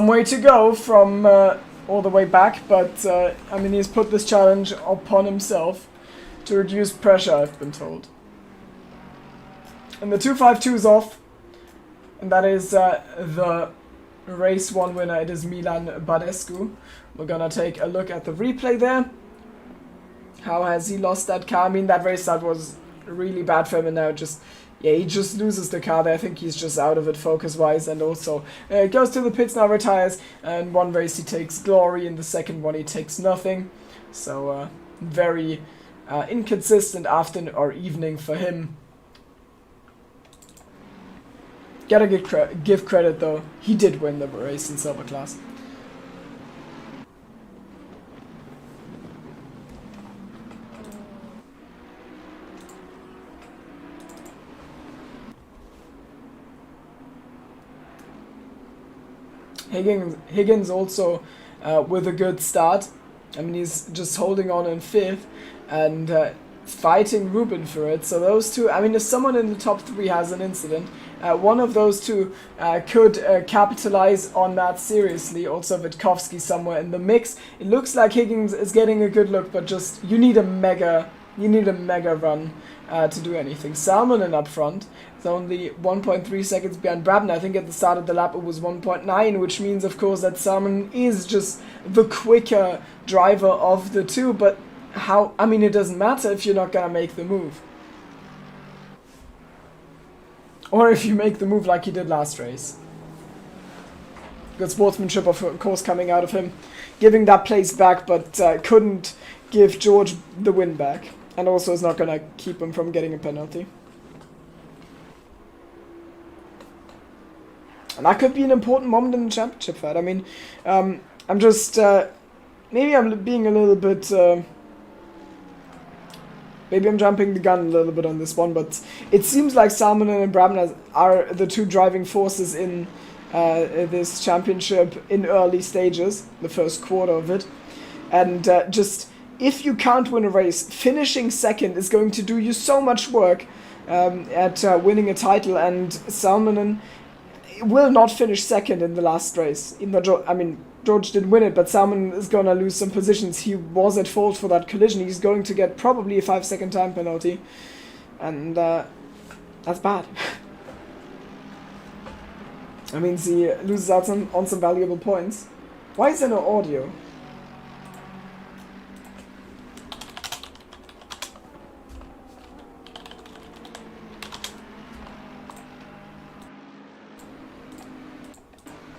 S1: way to go from all the way back, but I mean, he's put this challenge upon himself to reduce pressure, I've been told. And the 252 is off, and that is the race 1 winner. It is Milan Badescu. We're gonna take a look at the replay there. How has he lost that car? I mean, that race start was really bad for him, and now he just loses the car there. I think he's just out of it focus-wise, and also goes to the pits now, retires, and one race he takes glory, in the second one he takes nothing. So very inconsistent afternoon or evening for him. Gotta give credit though, he did win the race in Silver Class. Higgins also with a good start. I mean, he's just holding on in 5th and fighting Ruben for it. So those two, I mean, if someone in the top 3 has an incident, one of those two could capitalize on that seriously. Also Witkowski somewhere in the mix. It looks like Higgins is getting a good look, but just you need a mega run to do anything. Salmonen up front. It's only 1.3 seconds behind Brabner. I think at the start of the lap it was 1.9, which means of course that Salmon is just the quicker driver of the two, but how, I mean, it doesn't matter if you're not gonna make the move. Or if you make the move like he did last race. Good sportsmanship of course coming out of him, giving that place back, but couldn't give George the win back. And also is not gonna keep him from getting a penalty. And that could be an important moment in the championship fight. I mean, I'm just, maybe I'm being a little bit, maybe I'm jumping the gun a little bit on this one, but it seems like Salmonen and Brabner are the two driving forces in this championship in early stages, the first quarter of it. And just, if you can't win a race, finishing second is going to do you so much work at winning a title, and Salmonen will not finish second in the last race. Even though, I mean, George didn't win it, but Salmon is going to lose some positions. He was at fault for that collision. He's going to get probably a 5-second time penalty. And that's bad. That means he loses out on some valuable points. Why is there no audio?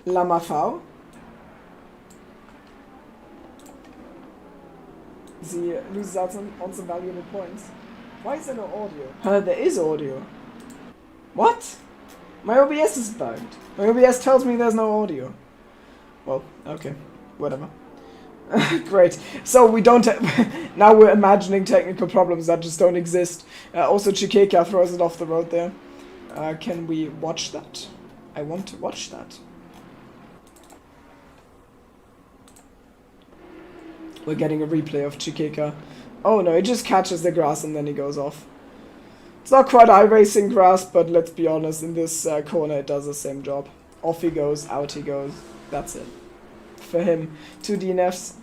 S1: Lamafau. He loses out on some valuable points. Why is there no audio? There is audio. What? My OBS is bugged. My OBS tells me there's no audio. Well, okay. Whatever. Great. So we don't... now we're imagining technical problems that just don't exist. Also, Chikeka throws it off the road there. Can we watch that? I want to watch that. We're getting a replay of Chikeka. Oh no, he just catches the grass and then he goes off. It's not quite iRacing grass, but let's be honest, in this corner it does the same job. Off he goes, out he goes. That's it. For him, 2 DNFs.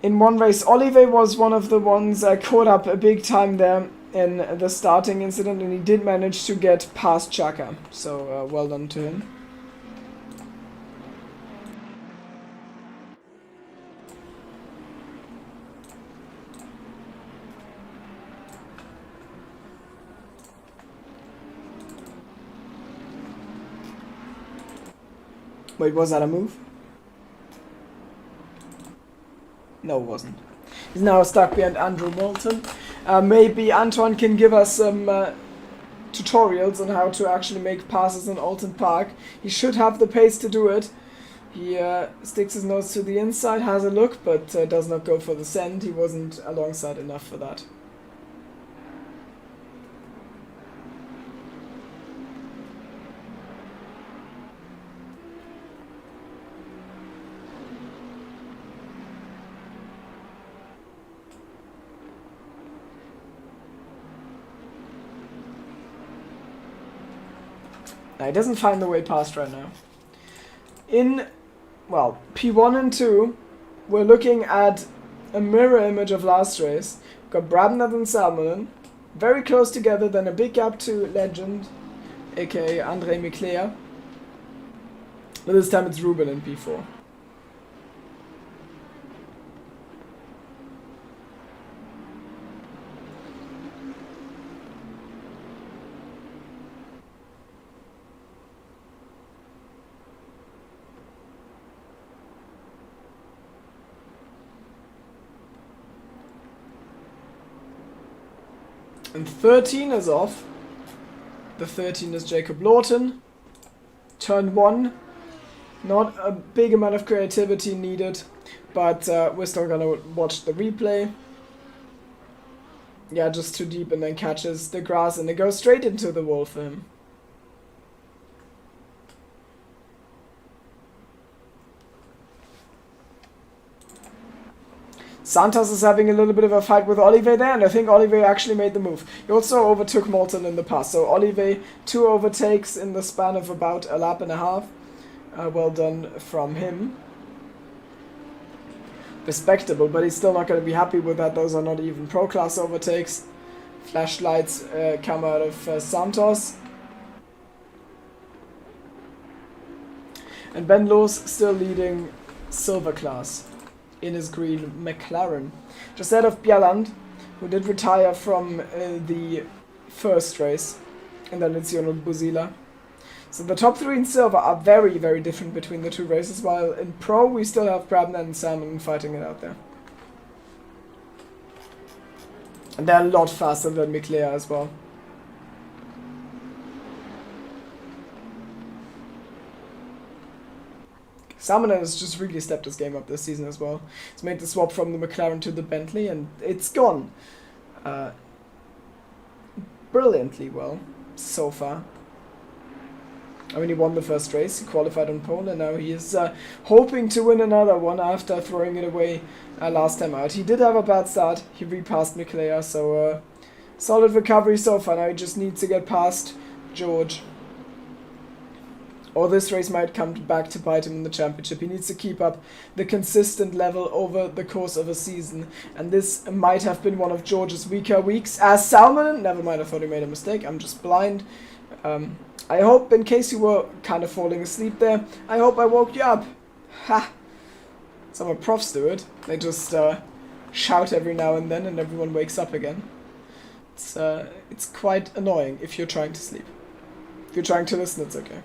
S1: In one race, Olive was one of the ones caught up a big time there in the starting incident, and he did manage to get past Chaka. So well done to him. Wait, was that a move? No, it wasn't. He's now stuck behind Andrew Moulton. Maybe Antoine can give us some tutorials on how to actually make passes in Oulton Park. He should have the pace to do it. He sticks his nose to the inside, has a look, but does not go for the send. He wasn't alongside enough for that. He doesn't find the way past right now. In, well, P1 and 2, we're looking at a mirror image of last race. We've got Brabnett and Salmonen, very close together, then a big gap to Legend, aka André Miclea. But this time it's Ruben in P4. And 13 is off. The 13 is Jacob Lawton. Turn 1. Not a big amount of creativity needed, but we're still gonna watch the replay. Yeah, just too deep, and then catches the grass and it goes straight into the wall for him. Santos is having a little bit of a fight with Olive there, and I think Olive actually made the move. He also overtook Moulton in the pass, so Olive 2 overtakes in the span of about a lap and a half. Well done from him. Respectable, but he's still not going to be happy with that. Those are not even pro class overtakes. Flashlights come out of Santos. And Ben Lowe's still leading silver class in his green McLaren. Just ahead of Bjelland, who did retire from the first race. And then it's Ionel Buzila. So the top 3 in silver are very, very different between the 2 races, while in pro we still have Brabnett and Salmon fighting it out there. And they're a lot faster than Miclea as well. Salmon has just really stepped his game up this season as well. He's made the swap from the McLaren to the Bentley, and it's gone brilliantly well so far. I mean, he won the first race, he qualified on pole, and now he is hoping to win another one after throwing it away last time out. He did have a bad start, he repassed Miclea, so solid recovery so far. Now he just needs to get past George. Or this race might come back to bite him in the championship. He needs to keep up the consistent level over the course of a season. And this might have been one of George's weaker weeks. As Salmon, never mind, I thought he made a mistake. I'm just blind. I hope, in case you were kind of falling asleep there, I hope I woke you up. Ha! Some of profs do it. They just shout every now and then and everyone wakes up again. It's quite annoying if you're trying to sleep. If you're trying to listen, it's okay.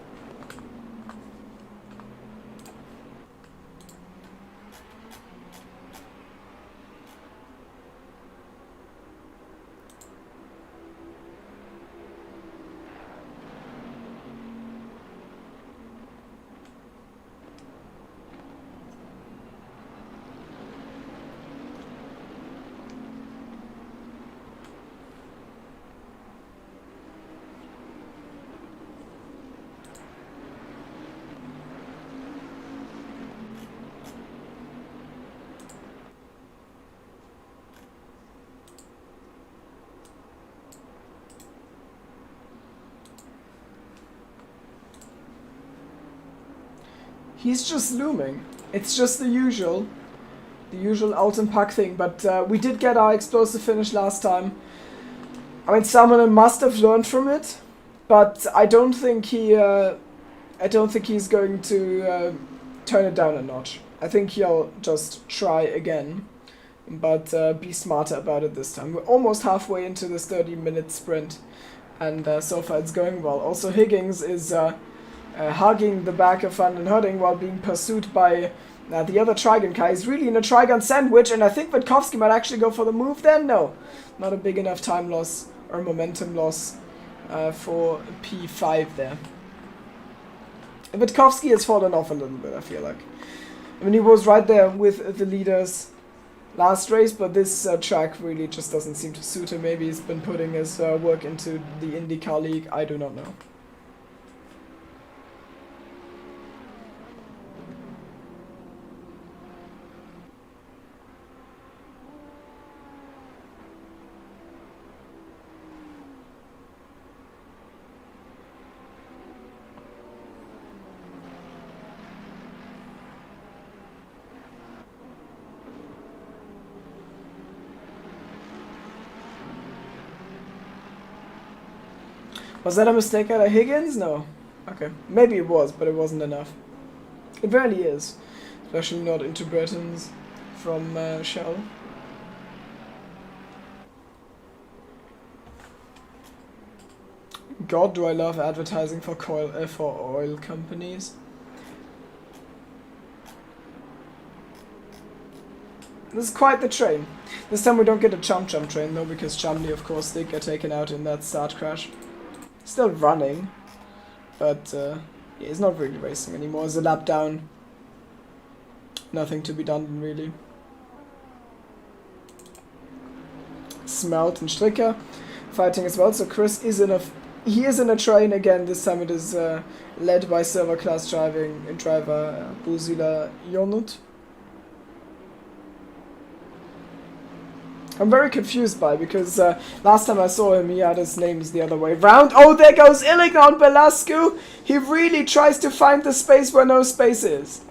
S1: He's just looming. It's just the usual Oulton puck thing, but we did get our explosive finish last time. I mean, Summoner must have learned from it, but I don't think he's going to turn it down a notch. I think he'll just try again, but be smarter about it this time. We're almost halfway into this 30-minute sprint, and so far it's going well. Also, Higgins is hugging the back of Van den Hudding while being pursued by the other Trigon guy. He's really in a Trigon sandwich, and I think Witkowski might actually go for the move then. No, not a big enough time loss or momentum loss for P5 there. Witkowski has fallen off a little bit, I feel like. I mean, he was right there with the leaders last race, but this track really just doesn't seem to suit him. Maybe he's been putting his work into the IndyCar League. I do not know. Was that a mistake out of Higgins? No. Okay. Maybe it was, but it wasn't enough. It rarely is. Especially not into Britons from Shell. God, do I love advertising for oil companies. This is quite the train. This time we don't get a Chum train though, because Chumley, of course, did get taken out in that start crash. Still running, but yeah, he's not really racing anymore. It's a lap down. Nothing to be done, really. Smelt and Stricker fighting as well. So Chris is in a train again. This time it is led by silver class driver Buzila Yonut. I'm very confused because last time I saw him, he had his names the other way round. Oh, there goes Illigan on Belascu. He really tries to find the space where no space is.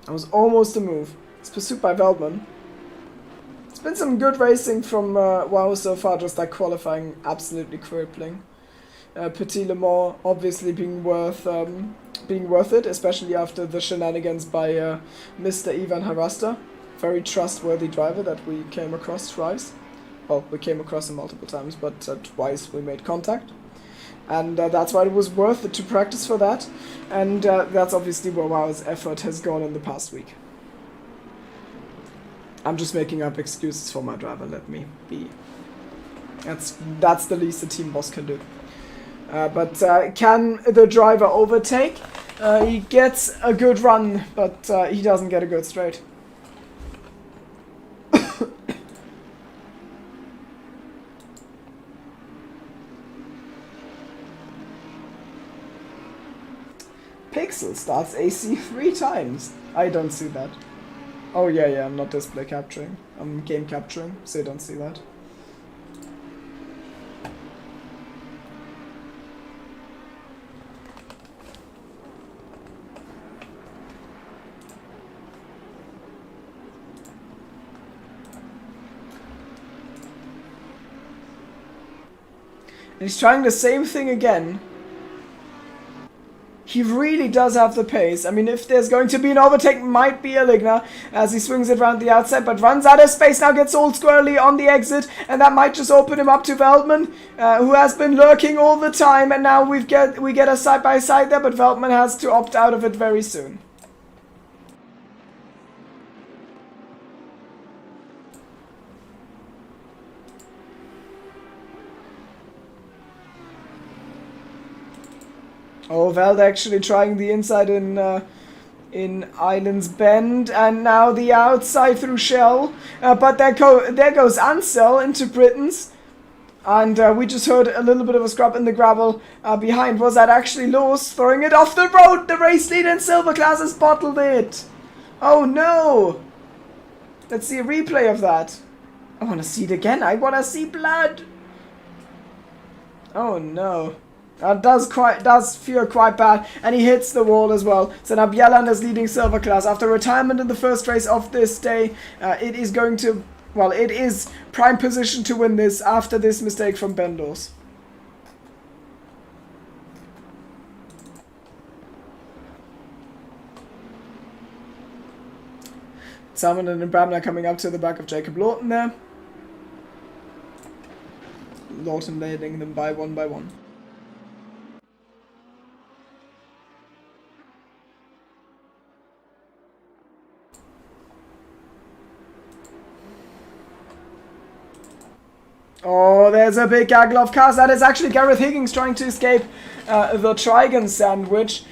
S1: That was almost a move. It's pursued by Veldman. It's been some good racing from WoW so far, just like qualifying absolutely crippling. Petit Le Mans obviously being worth it, especially after the shenanigans by Mr. Ivan Harasta. Very trustworthy driver that we came across twice. Well, we came across him multiple times, but twice we made contact. And that's why it was worth it to practice for that. And that's obviously where WoW's effort has gone in the past week. I'm just making up excuses for my driver, let me be. That's the least the team boss can do. But can the driver overtake? He gets a good run, but he doesn't get a good straight. Pixel starts AC 3 times. I don't see that. Oh yeah, I'm not display capturing. I'm game capturing, so you don't see that. And he's trying the same thing again. He really does have the pace. I mean, if there's going to be an overtake, might be Eligna as he swings it around the outside, but runs out of space, now gets all squirrely on the exit, and that might just open him up to Veldman, who has been lurking all the time, and now we get a side-by-side there, but Veldman has to opt out of it very soon. Oh, Veld actually trying the inside in Island's Bend, and now the outside through Shell. But there goes Ansel into Britons. And we just heard a little bit of a scrub in the gravel behind. Was that actually Lewis throwing it off the road? The race lead in silver class has bottled it. Oh no! Let's see a replay of that. I want to see it again. I want to see blood. Oh no. Does feel quite bad, and he hits the wall as well. So now Bjelland is leading silver class after retirement in the first race of this day. It is going to, well, it is prime position to win this after this mistake from Bendors. Salmon and Brabner coming up to the back of Jacob Lawton there. Lawton leading them by one. Oh, there's a big gaggle of cars. That is actually Gareth Higgins trying to escape the Trigon sandwich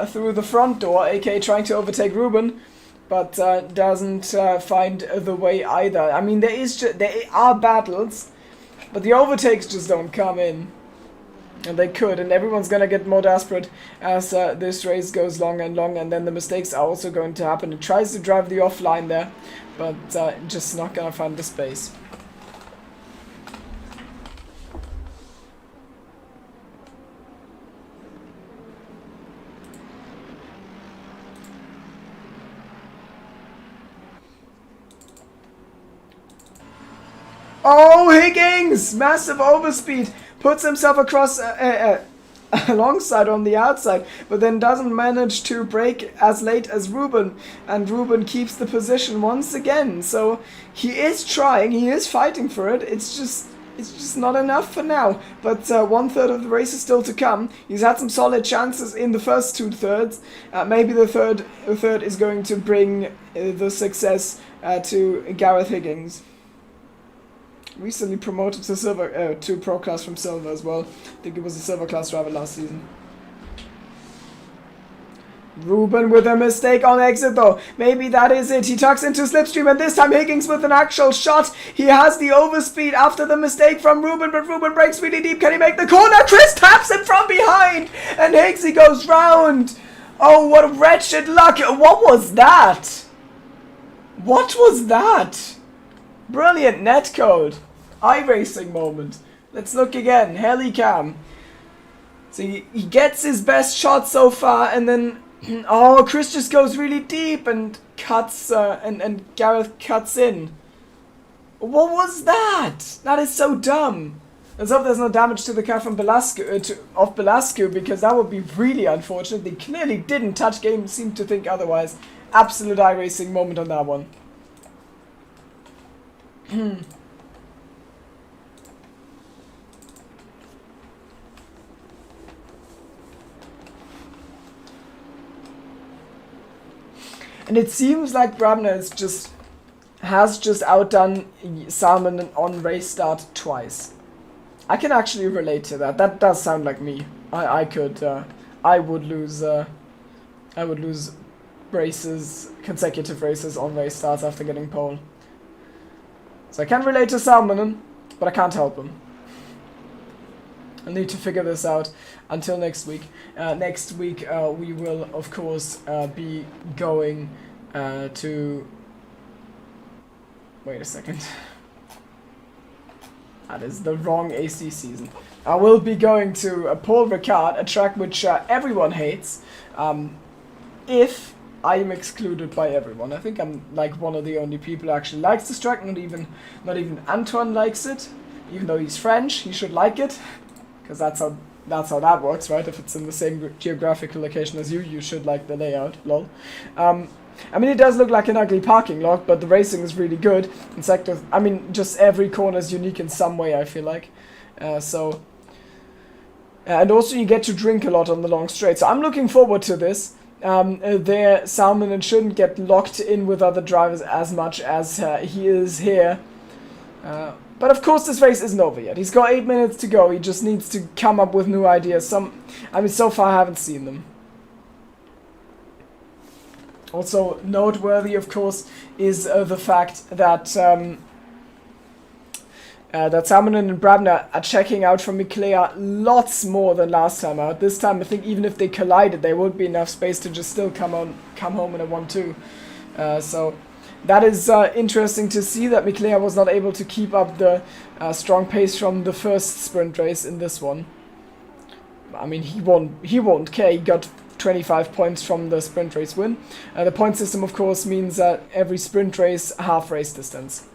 S1: through the front door, aka trying to overtake Ruben, but doesn't find the way either. I mean, there are battles, but the overtakes just don't come in. And they could, and everyone's gonna get more desperate as this race goes long, and then the mistakes are also going to happen. It tries to drive the offline there, but just not gonna find the space. Oh, Higgins! Massive overspeed. Puts himself across alongside on the outside, but then doesn't manage to brake as late as Ruben. And Ruben keeps the position once again. So he is trying, he is fighting for it. It's just not enough for now. But 1/3 of the race is still to come. He's had some solid chances in the first 2/3. Maybe the third is going to bring the success to Gareth Higgins. Recently promoted to silver, to pro class from silver as well. I think it was a silver class driver last season. Ruben with a mistake on exit though. Maybe that is it. He tucks into slipstream, and this time Higgins with an actual shot. He has the overspeed after the mistake from Ruben, but Ruben breaks really deep. Can he make the corner? Chris taps him from behind, and Higgsy goes round. Oh, what a wretched luck. What was that? What was that? Brilliant netcode. iRacing moment. Let's look again. Helicam. So he gets his best shot so far, and then oh, Chris just goes really deep and cuts and Gareth cuts in. What was that? That is so dumb. Let's hope there's no damage to the car from Belascu, because that would be really unfortunate. They clearly didn't touch. Game seemed to think otherwise. Absolute iRacing moment on that one. And it seems like Brabner has just outdone Salmon on race start twice. I can actually relate to that. That does sound like me. I would lose races, consecutive races on race starts after getting pole. So I can relate to Salmon, but I can't help him. I'll need to figure this out until next week. Next week we will, of course, be going to... Wait a second. That is the wrong AC season. I will be going to Paul Ricard, a track which everyone hates, if I am excluded by everyone. I think I'm like one of the only people who actually likes this track. Not even Antoine likes it, even though he's French. He should like it. Because that's how that works, right? If it's in the same geographical location as you, you should like the layout, lol. I mean, it does look like an ugly parking lot, but the racing is really good. In fact, I mean, just every corner is unique in some way, I feel like. And also you get to drink a lot on the long straight. So I'm looking forward to this. There, Salmon shouldn't get locked in with other drivers as much as he is here. But of course this race isn't over yet. He's got 8 minutes to go. He just needs to come up with new ideas. I mean, so far I haven't seen them. Also noteworthy, of course, is the fact that that Salmon and Brabner are checking out from Miclea lots more than last time out. This time I think even if they collided, there would be enough space to just still come home in a 1-2. So that is interesting to see that Miclea was not able to keep up the strong pace from the first sprint race in this one. I mean, he won't care. He got 25 points from the sprint race win. The point system, of course, means that every sprint race, half race distance.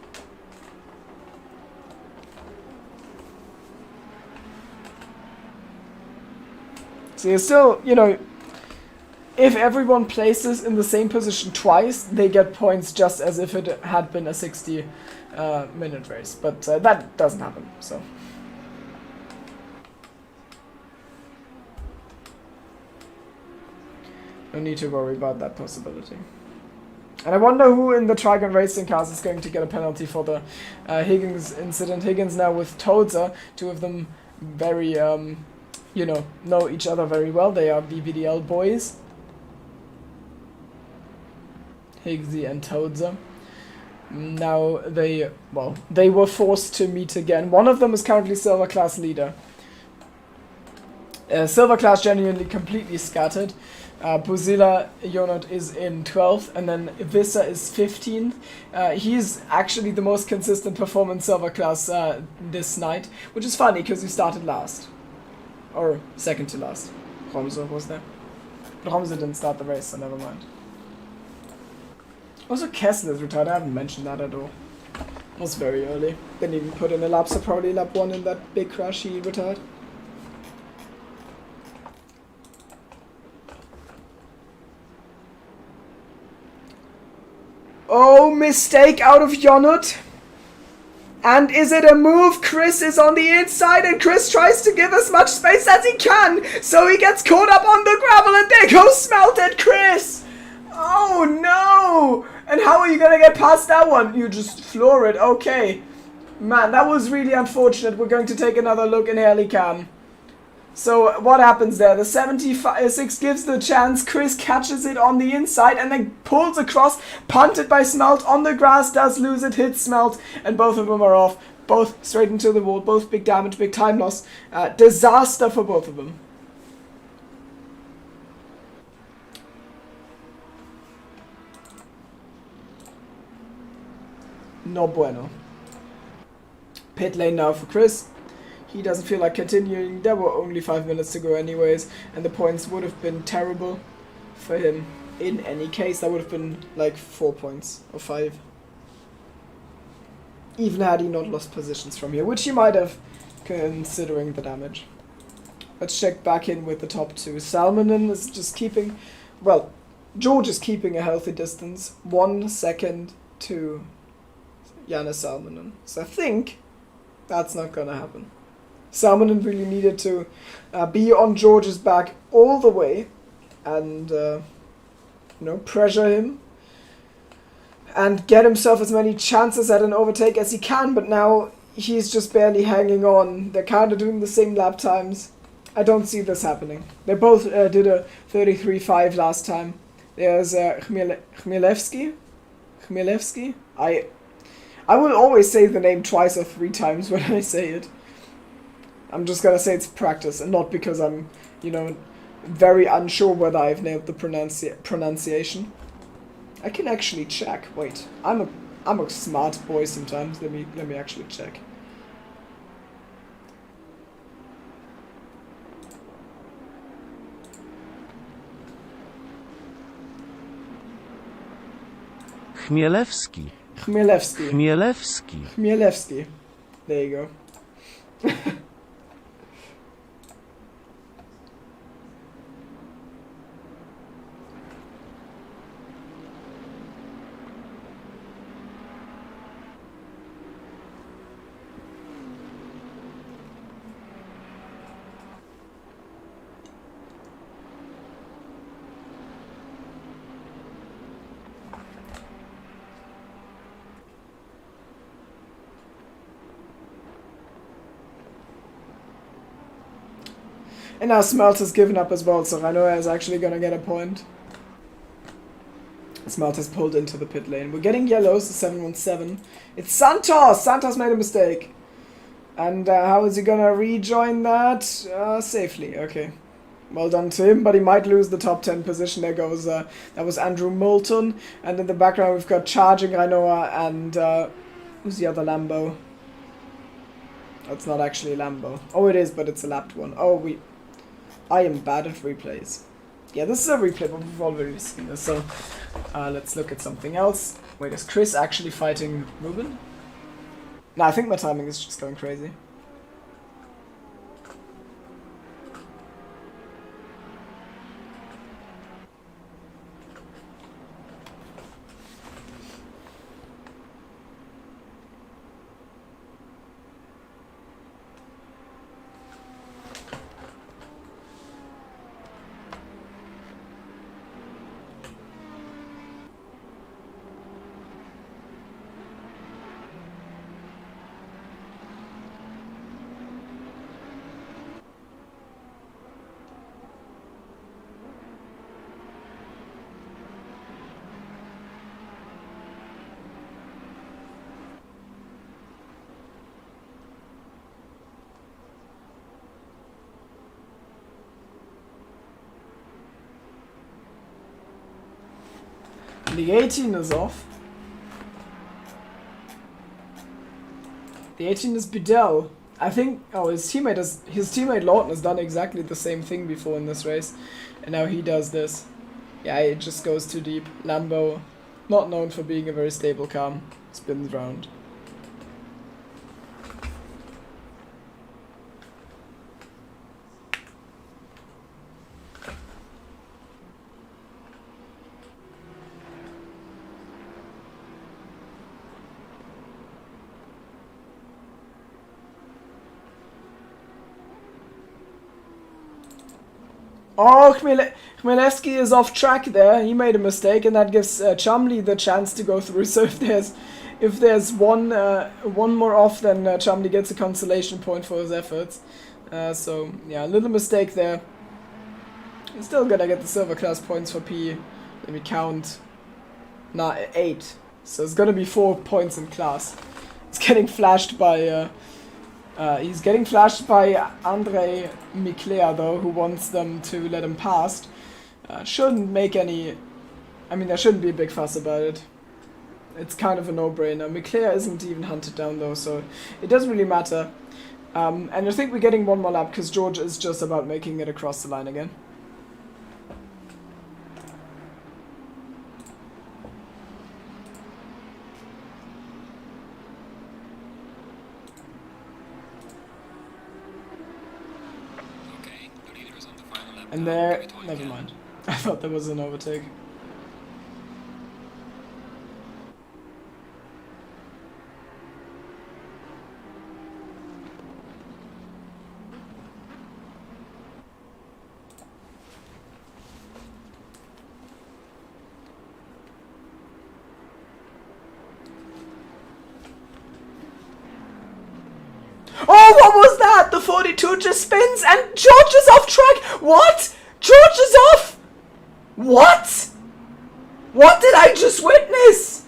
S1: So you're still, you know, if everyone places in the same position twice, they get points just as if it had been a 60-minute race. But that doesn't happen, so... No need to worry about that possibility. And I wonder who in the Trigon Racing cars is going to get a penalty for the Higgins incident. Higgins now with Toadza, two of them very, you know each other very well. They are BBDL boys. Higgsy and Toadza. Now they were forced to meet again. One of them is currently Silver Class leader. Silver Class genuinely completely scattered. Buzilla Jonot is in 12th, and then Vissa is 15th. He's actually the most consistent performer in Silver Class this night, which is funny because he started last. Or second to last. Romso was there. But Romso didn't start the race, so never mind. Also, Kessler is retired. I haven't mentioned that at all. It was very early. Didn't even put in a lap, so probably lap 1 in that big crash he retired. Oh, mistake out of Jonut. And is it a move? Chris is on the inside and Chris tries to give as much space as he can. So he gets caught up on the gravel and there goes Smelted Chris. Oh no. And how are you going to get past that one? You just floor it. Okay. Man, that was really unfortunate. We're going to take another look in Helican. So what happens there? The 76 gives the chance. Chris catches it on the inside and then pulls across. Punted by Smelt on the grass. Does lose it. Hits Smelt. And both of them are off. Both straight into the wall. Both big damage. Big time loss. Disaster for both of them. No bueno. Pit lane now for Chris. He doesn't feel like continuing. There were only 5 minutes to go anyways, and the points would have been terrible for him. In any case, that would have been like 4 points or 5. Even had he not lost positions from here, which he might have, considering the damage. Let's check back in with the top 2. Salmonen is just keeping... Well, George is keeping a healthy distance. 1 second to Janne Salmonen. So I think that's not gonna happen. Salmonen really needed to be on George's back all the way and, pressure him and get himself as many chances at an overtake as he can, but now he's just barely hanging on. They're kind of doing the same lap times. I don't see this happening. They both did a 33.5 last time. There's Chmielewski. I will always say the name twice or 3 times when I say it. I'm just gonna say it's practice, and not because I'm, very unsure whether I've nailed the pronunciation. I can actually check. Wait, I'm a smart boy sometimes. Let me actually check.
S2: Chmielewski.
S1: There you go. And now Smelt has given up as well, so Ranoa is actually gonna get a point. Smelt has pulled into the pit lane. We're getting yellows, the 717. It's Santos! Santos made a mistake. And how is he gonna rejoin that? Safely, okay. Well done to him, but he might lose the top 10 position. There goes, that was Andrew Moulton. And in the background we've got Charging Ranoa and, who's the other Lambo? That's not actually a Lambo. Oh, it is, but it's a lapped one. Oh, I am bad at replays. Yeah, this is a replay, but we've already seen this, so let's look at something else. Wait, is Chris actually fighting Ruben? No, I think my timing is just going crazy. The 18 is off. The 18 is Bidell. I think. Oh, his teammate Lawton has done exactly the same thing before in this race, and now he does this. Yeah, it just goes too deep. Lambo, not known for being a very stable car, spins round. Oh, Chmielewski is off track there. He made a mistake, and that gives Chumley the chance to go through. So if there's one more off, then Chumley gets a consolation point for his efforts. So yeah, a little mistake there. He's still gonna get the silver class points for P. Let me count. Nah, 8. So it's gonna be 4 points in class. It's getting flashed by. He's getting flashed by Andre Miclea, though, who wants them to let him past. Shouldn't make any... I mean, there shouldn't be a big fuss about it. It's kind of a no-brainer. Miclea isn't even hunted down, though, so it doesn't really matter. And I think we're getting one more lap, because George is just about making it across the line again. And there, never mind. I thought there was an overtake. Oh, what was that? The 42 just spins and George is off track. What? George is off? What? What did I just witness?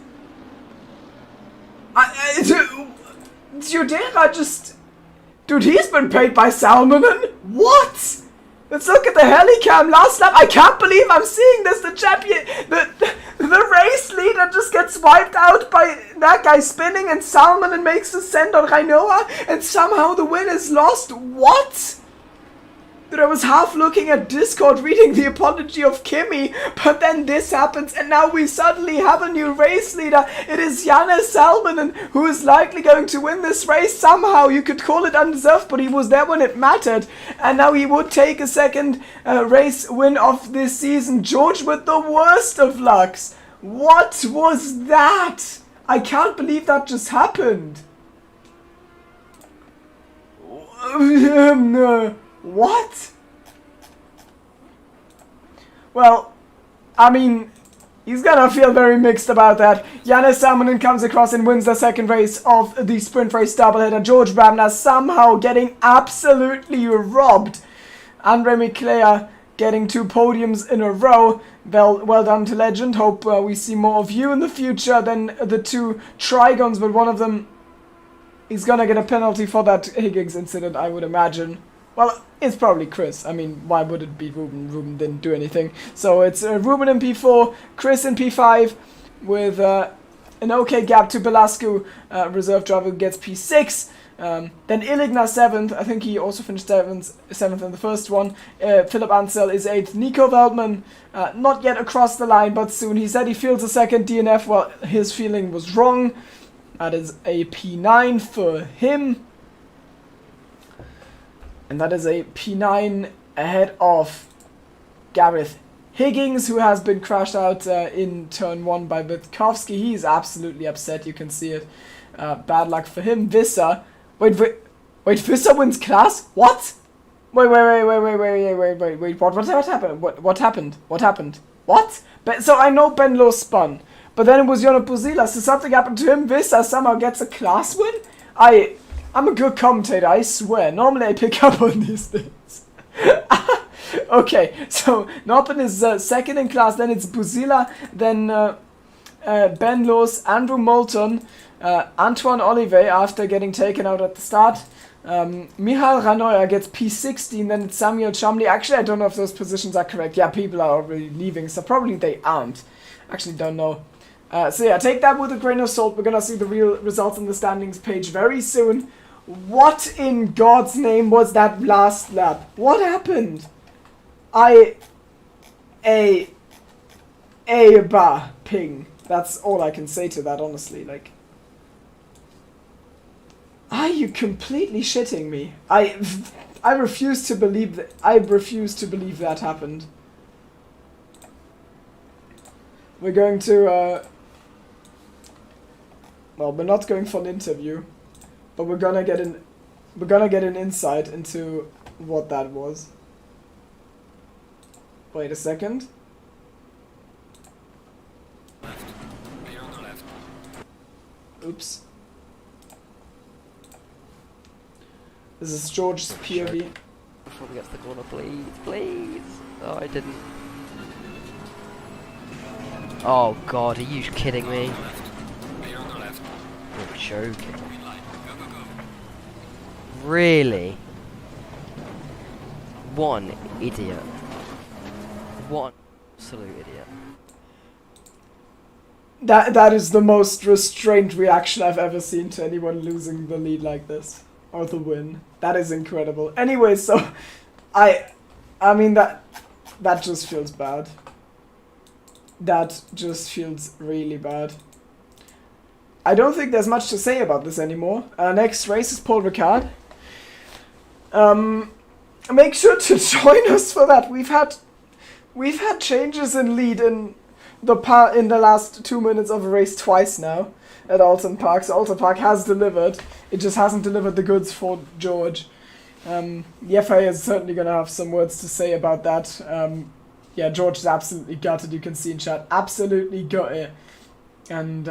S1: Dude, he's been paid by Salmonen? What? Let's look at the helicam last lap. I can't believe I'm seeing this. The champion, the race leader just gets wiped out by that guy spinning, and Salmonen makes a send on Rainoa, and somehow the win is lost. What? Dude, I was half looking at Discord reading the apology of Kimi, but then this happens, and now we suddenly have a new race leader. It is Janne Salmonen, who is likely going to win this race somehow. You could call it undeserved, but he was there when it mattered, and now he would take a second race win of this season. George with the worst of lucks. What was that? I can't believe that just happened. What? Well, I mean, he's gonna feel very mixed about that. Janne Salmonen comes across and wins the second race of the sprint race doubleheader. George Brabner somehow getting absolutely robbed. Andre Miclea getting 2 podiums in a row. Well done to Legend. Hope we see more of you in the future than the 2 Trigons, but one of them is gonna get a penalty for that Higgins incident, I would imagine. Well, it's probably Chris. I mean, why would it be Ruben? Ruben didn't do anything. So it's Ruben in P4, Chris in P5, with an okay gap to Belasco, reserve driver, who gets P6. Then Iligna 7th, I think he also finished 7th in the first one. Philip Ansel is 8th. Nico Veldman, not yet across the line, but soon. He said he feels a second DNF, well, his feeling was wrong. That is a P9 for him. And that is a P9 ahead of Gareth Higgins, who has been crashed out in turn 1 by Witkowski. He's absolutely upset, you can see it. Bad luck for him. Visser. Wait, Visser wins class? What? Wait, what happened? What happened? What? So I know Ben Lowe spun, but then it was Jono Pozila, so something happened to him. Visser somehow gets a class win? I'm a good commentator, I swear. Normally I pick up on these things. Okay, so Noppen is second in class, then it's Buzila, then Ben Loos, Andrew Moulton, Antoine Olivet after getting taken out at the start. Michal Ranoya gets P16, then it's Samuel Chumley. Actually, I don't know if those positions are correct. Yeah, people are already leaving, so probably they aren't. Actually, don't know. So yeah, take that with a grain of salt. We're gonna see the real results on the standings page very soon. What in God's name was that last lap? What happened? Ping. That's all I can say to that, honestly. Like, are you completely shitting me? I refuse to believe that. I refuse to believe that happened. We're going to. Well, we're not going for an interview, but we're gonna get an. We're gonna get an insight into what that was. Wait a second. Oops. This is George's POV.
S3: Before we get to the corner, please, please. Oh, I didn't. Oh God, are you kidding me? You're joking. Really? One idiot. One absolute idiot.
S1: That is the most restrained reaction I've ever seen to anyone losing the lead like this. Or the win. That is incredible. Anyway, so I mean that just feels bad. That just feels really bad. I don't think there's much to say about this anymore. Next race is Paul Ricard. Make sure to join us for that. We've had changes in lead in the last 2 minutes of a race twice now at Oulton Park. So Oulton Park has delivered. It just hasn't delivered the goods for George. The FIA is certainly going to have some words to say about that. Yeah, George is absolutely gutted. You can see in chat, absolutely gutted. And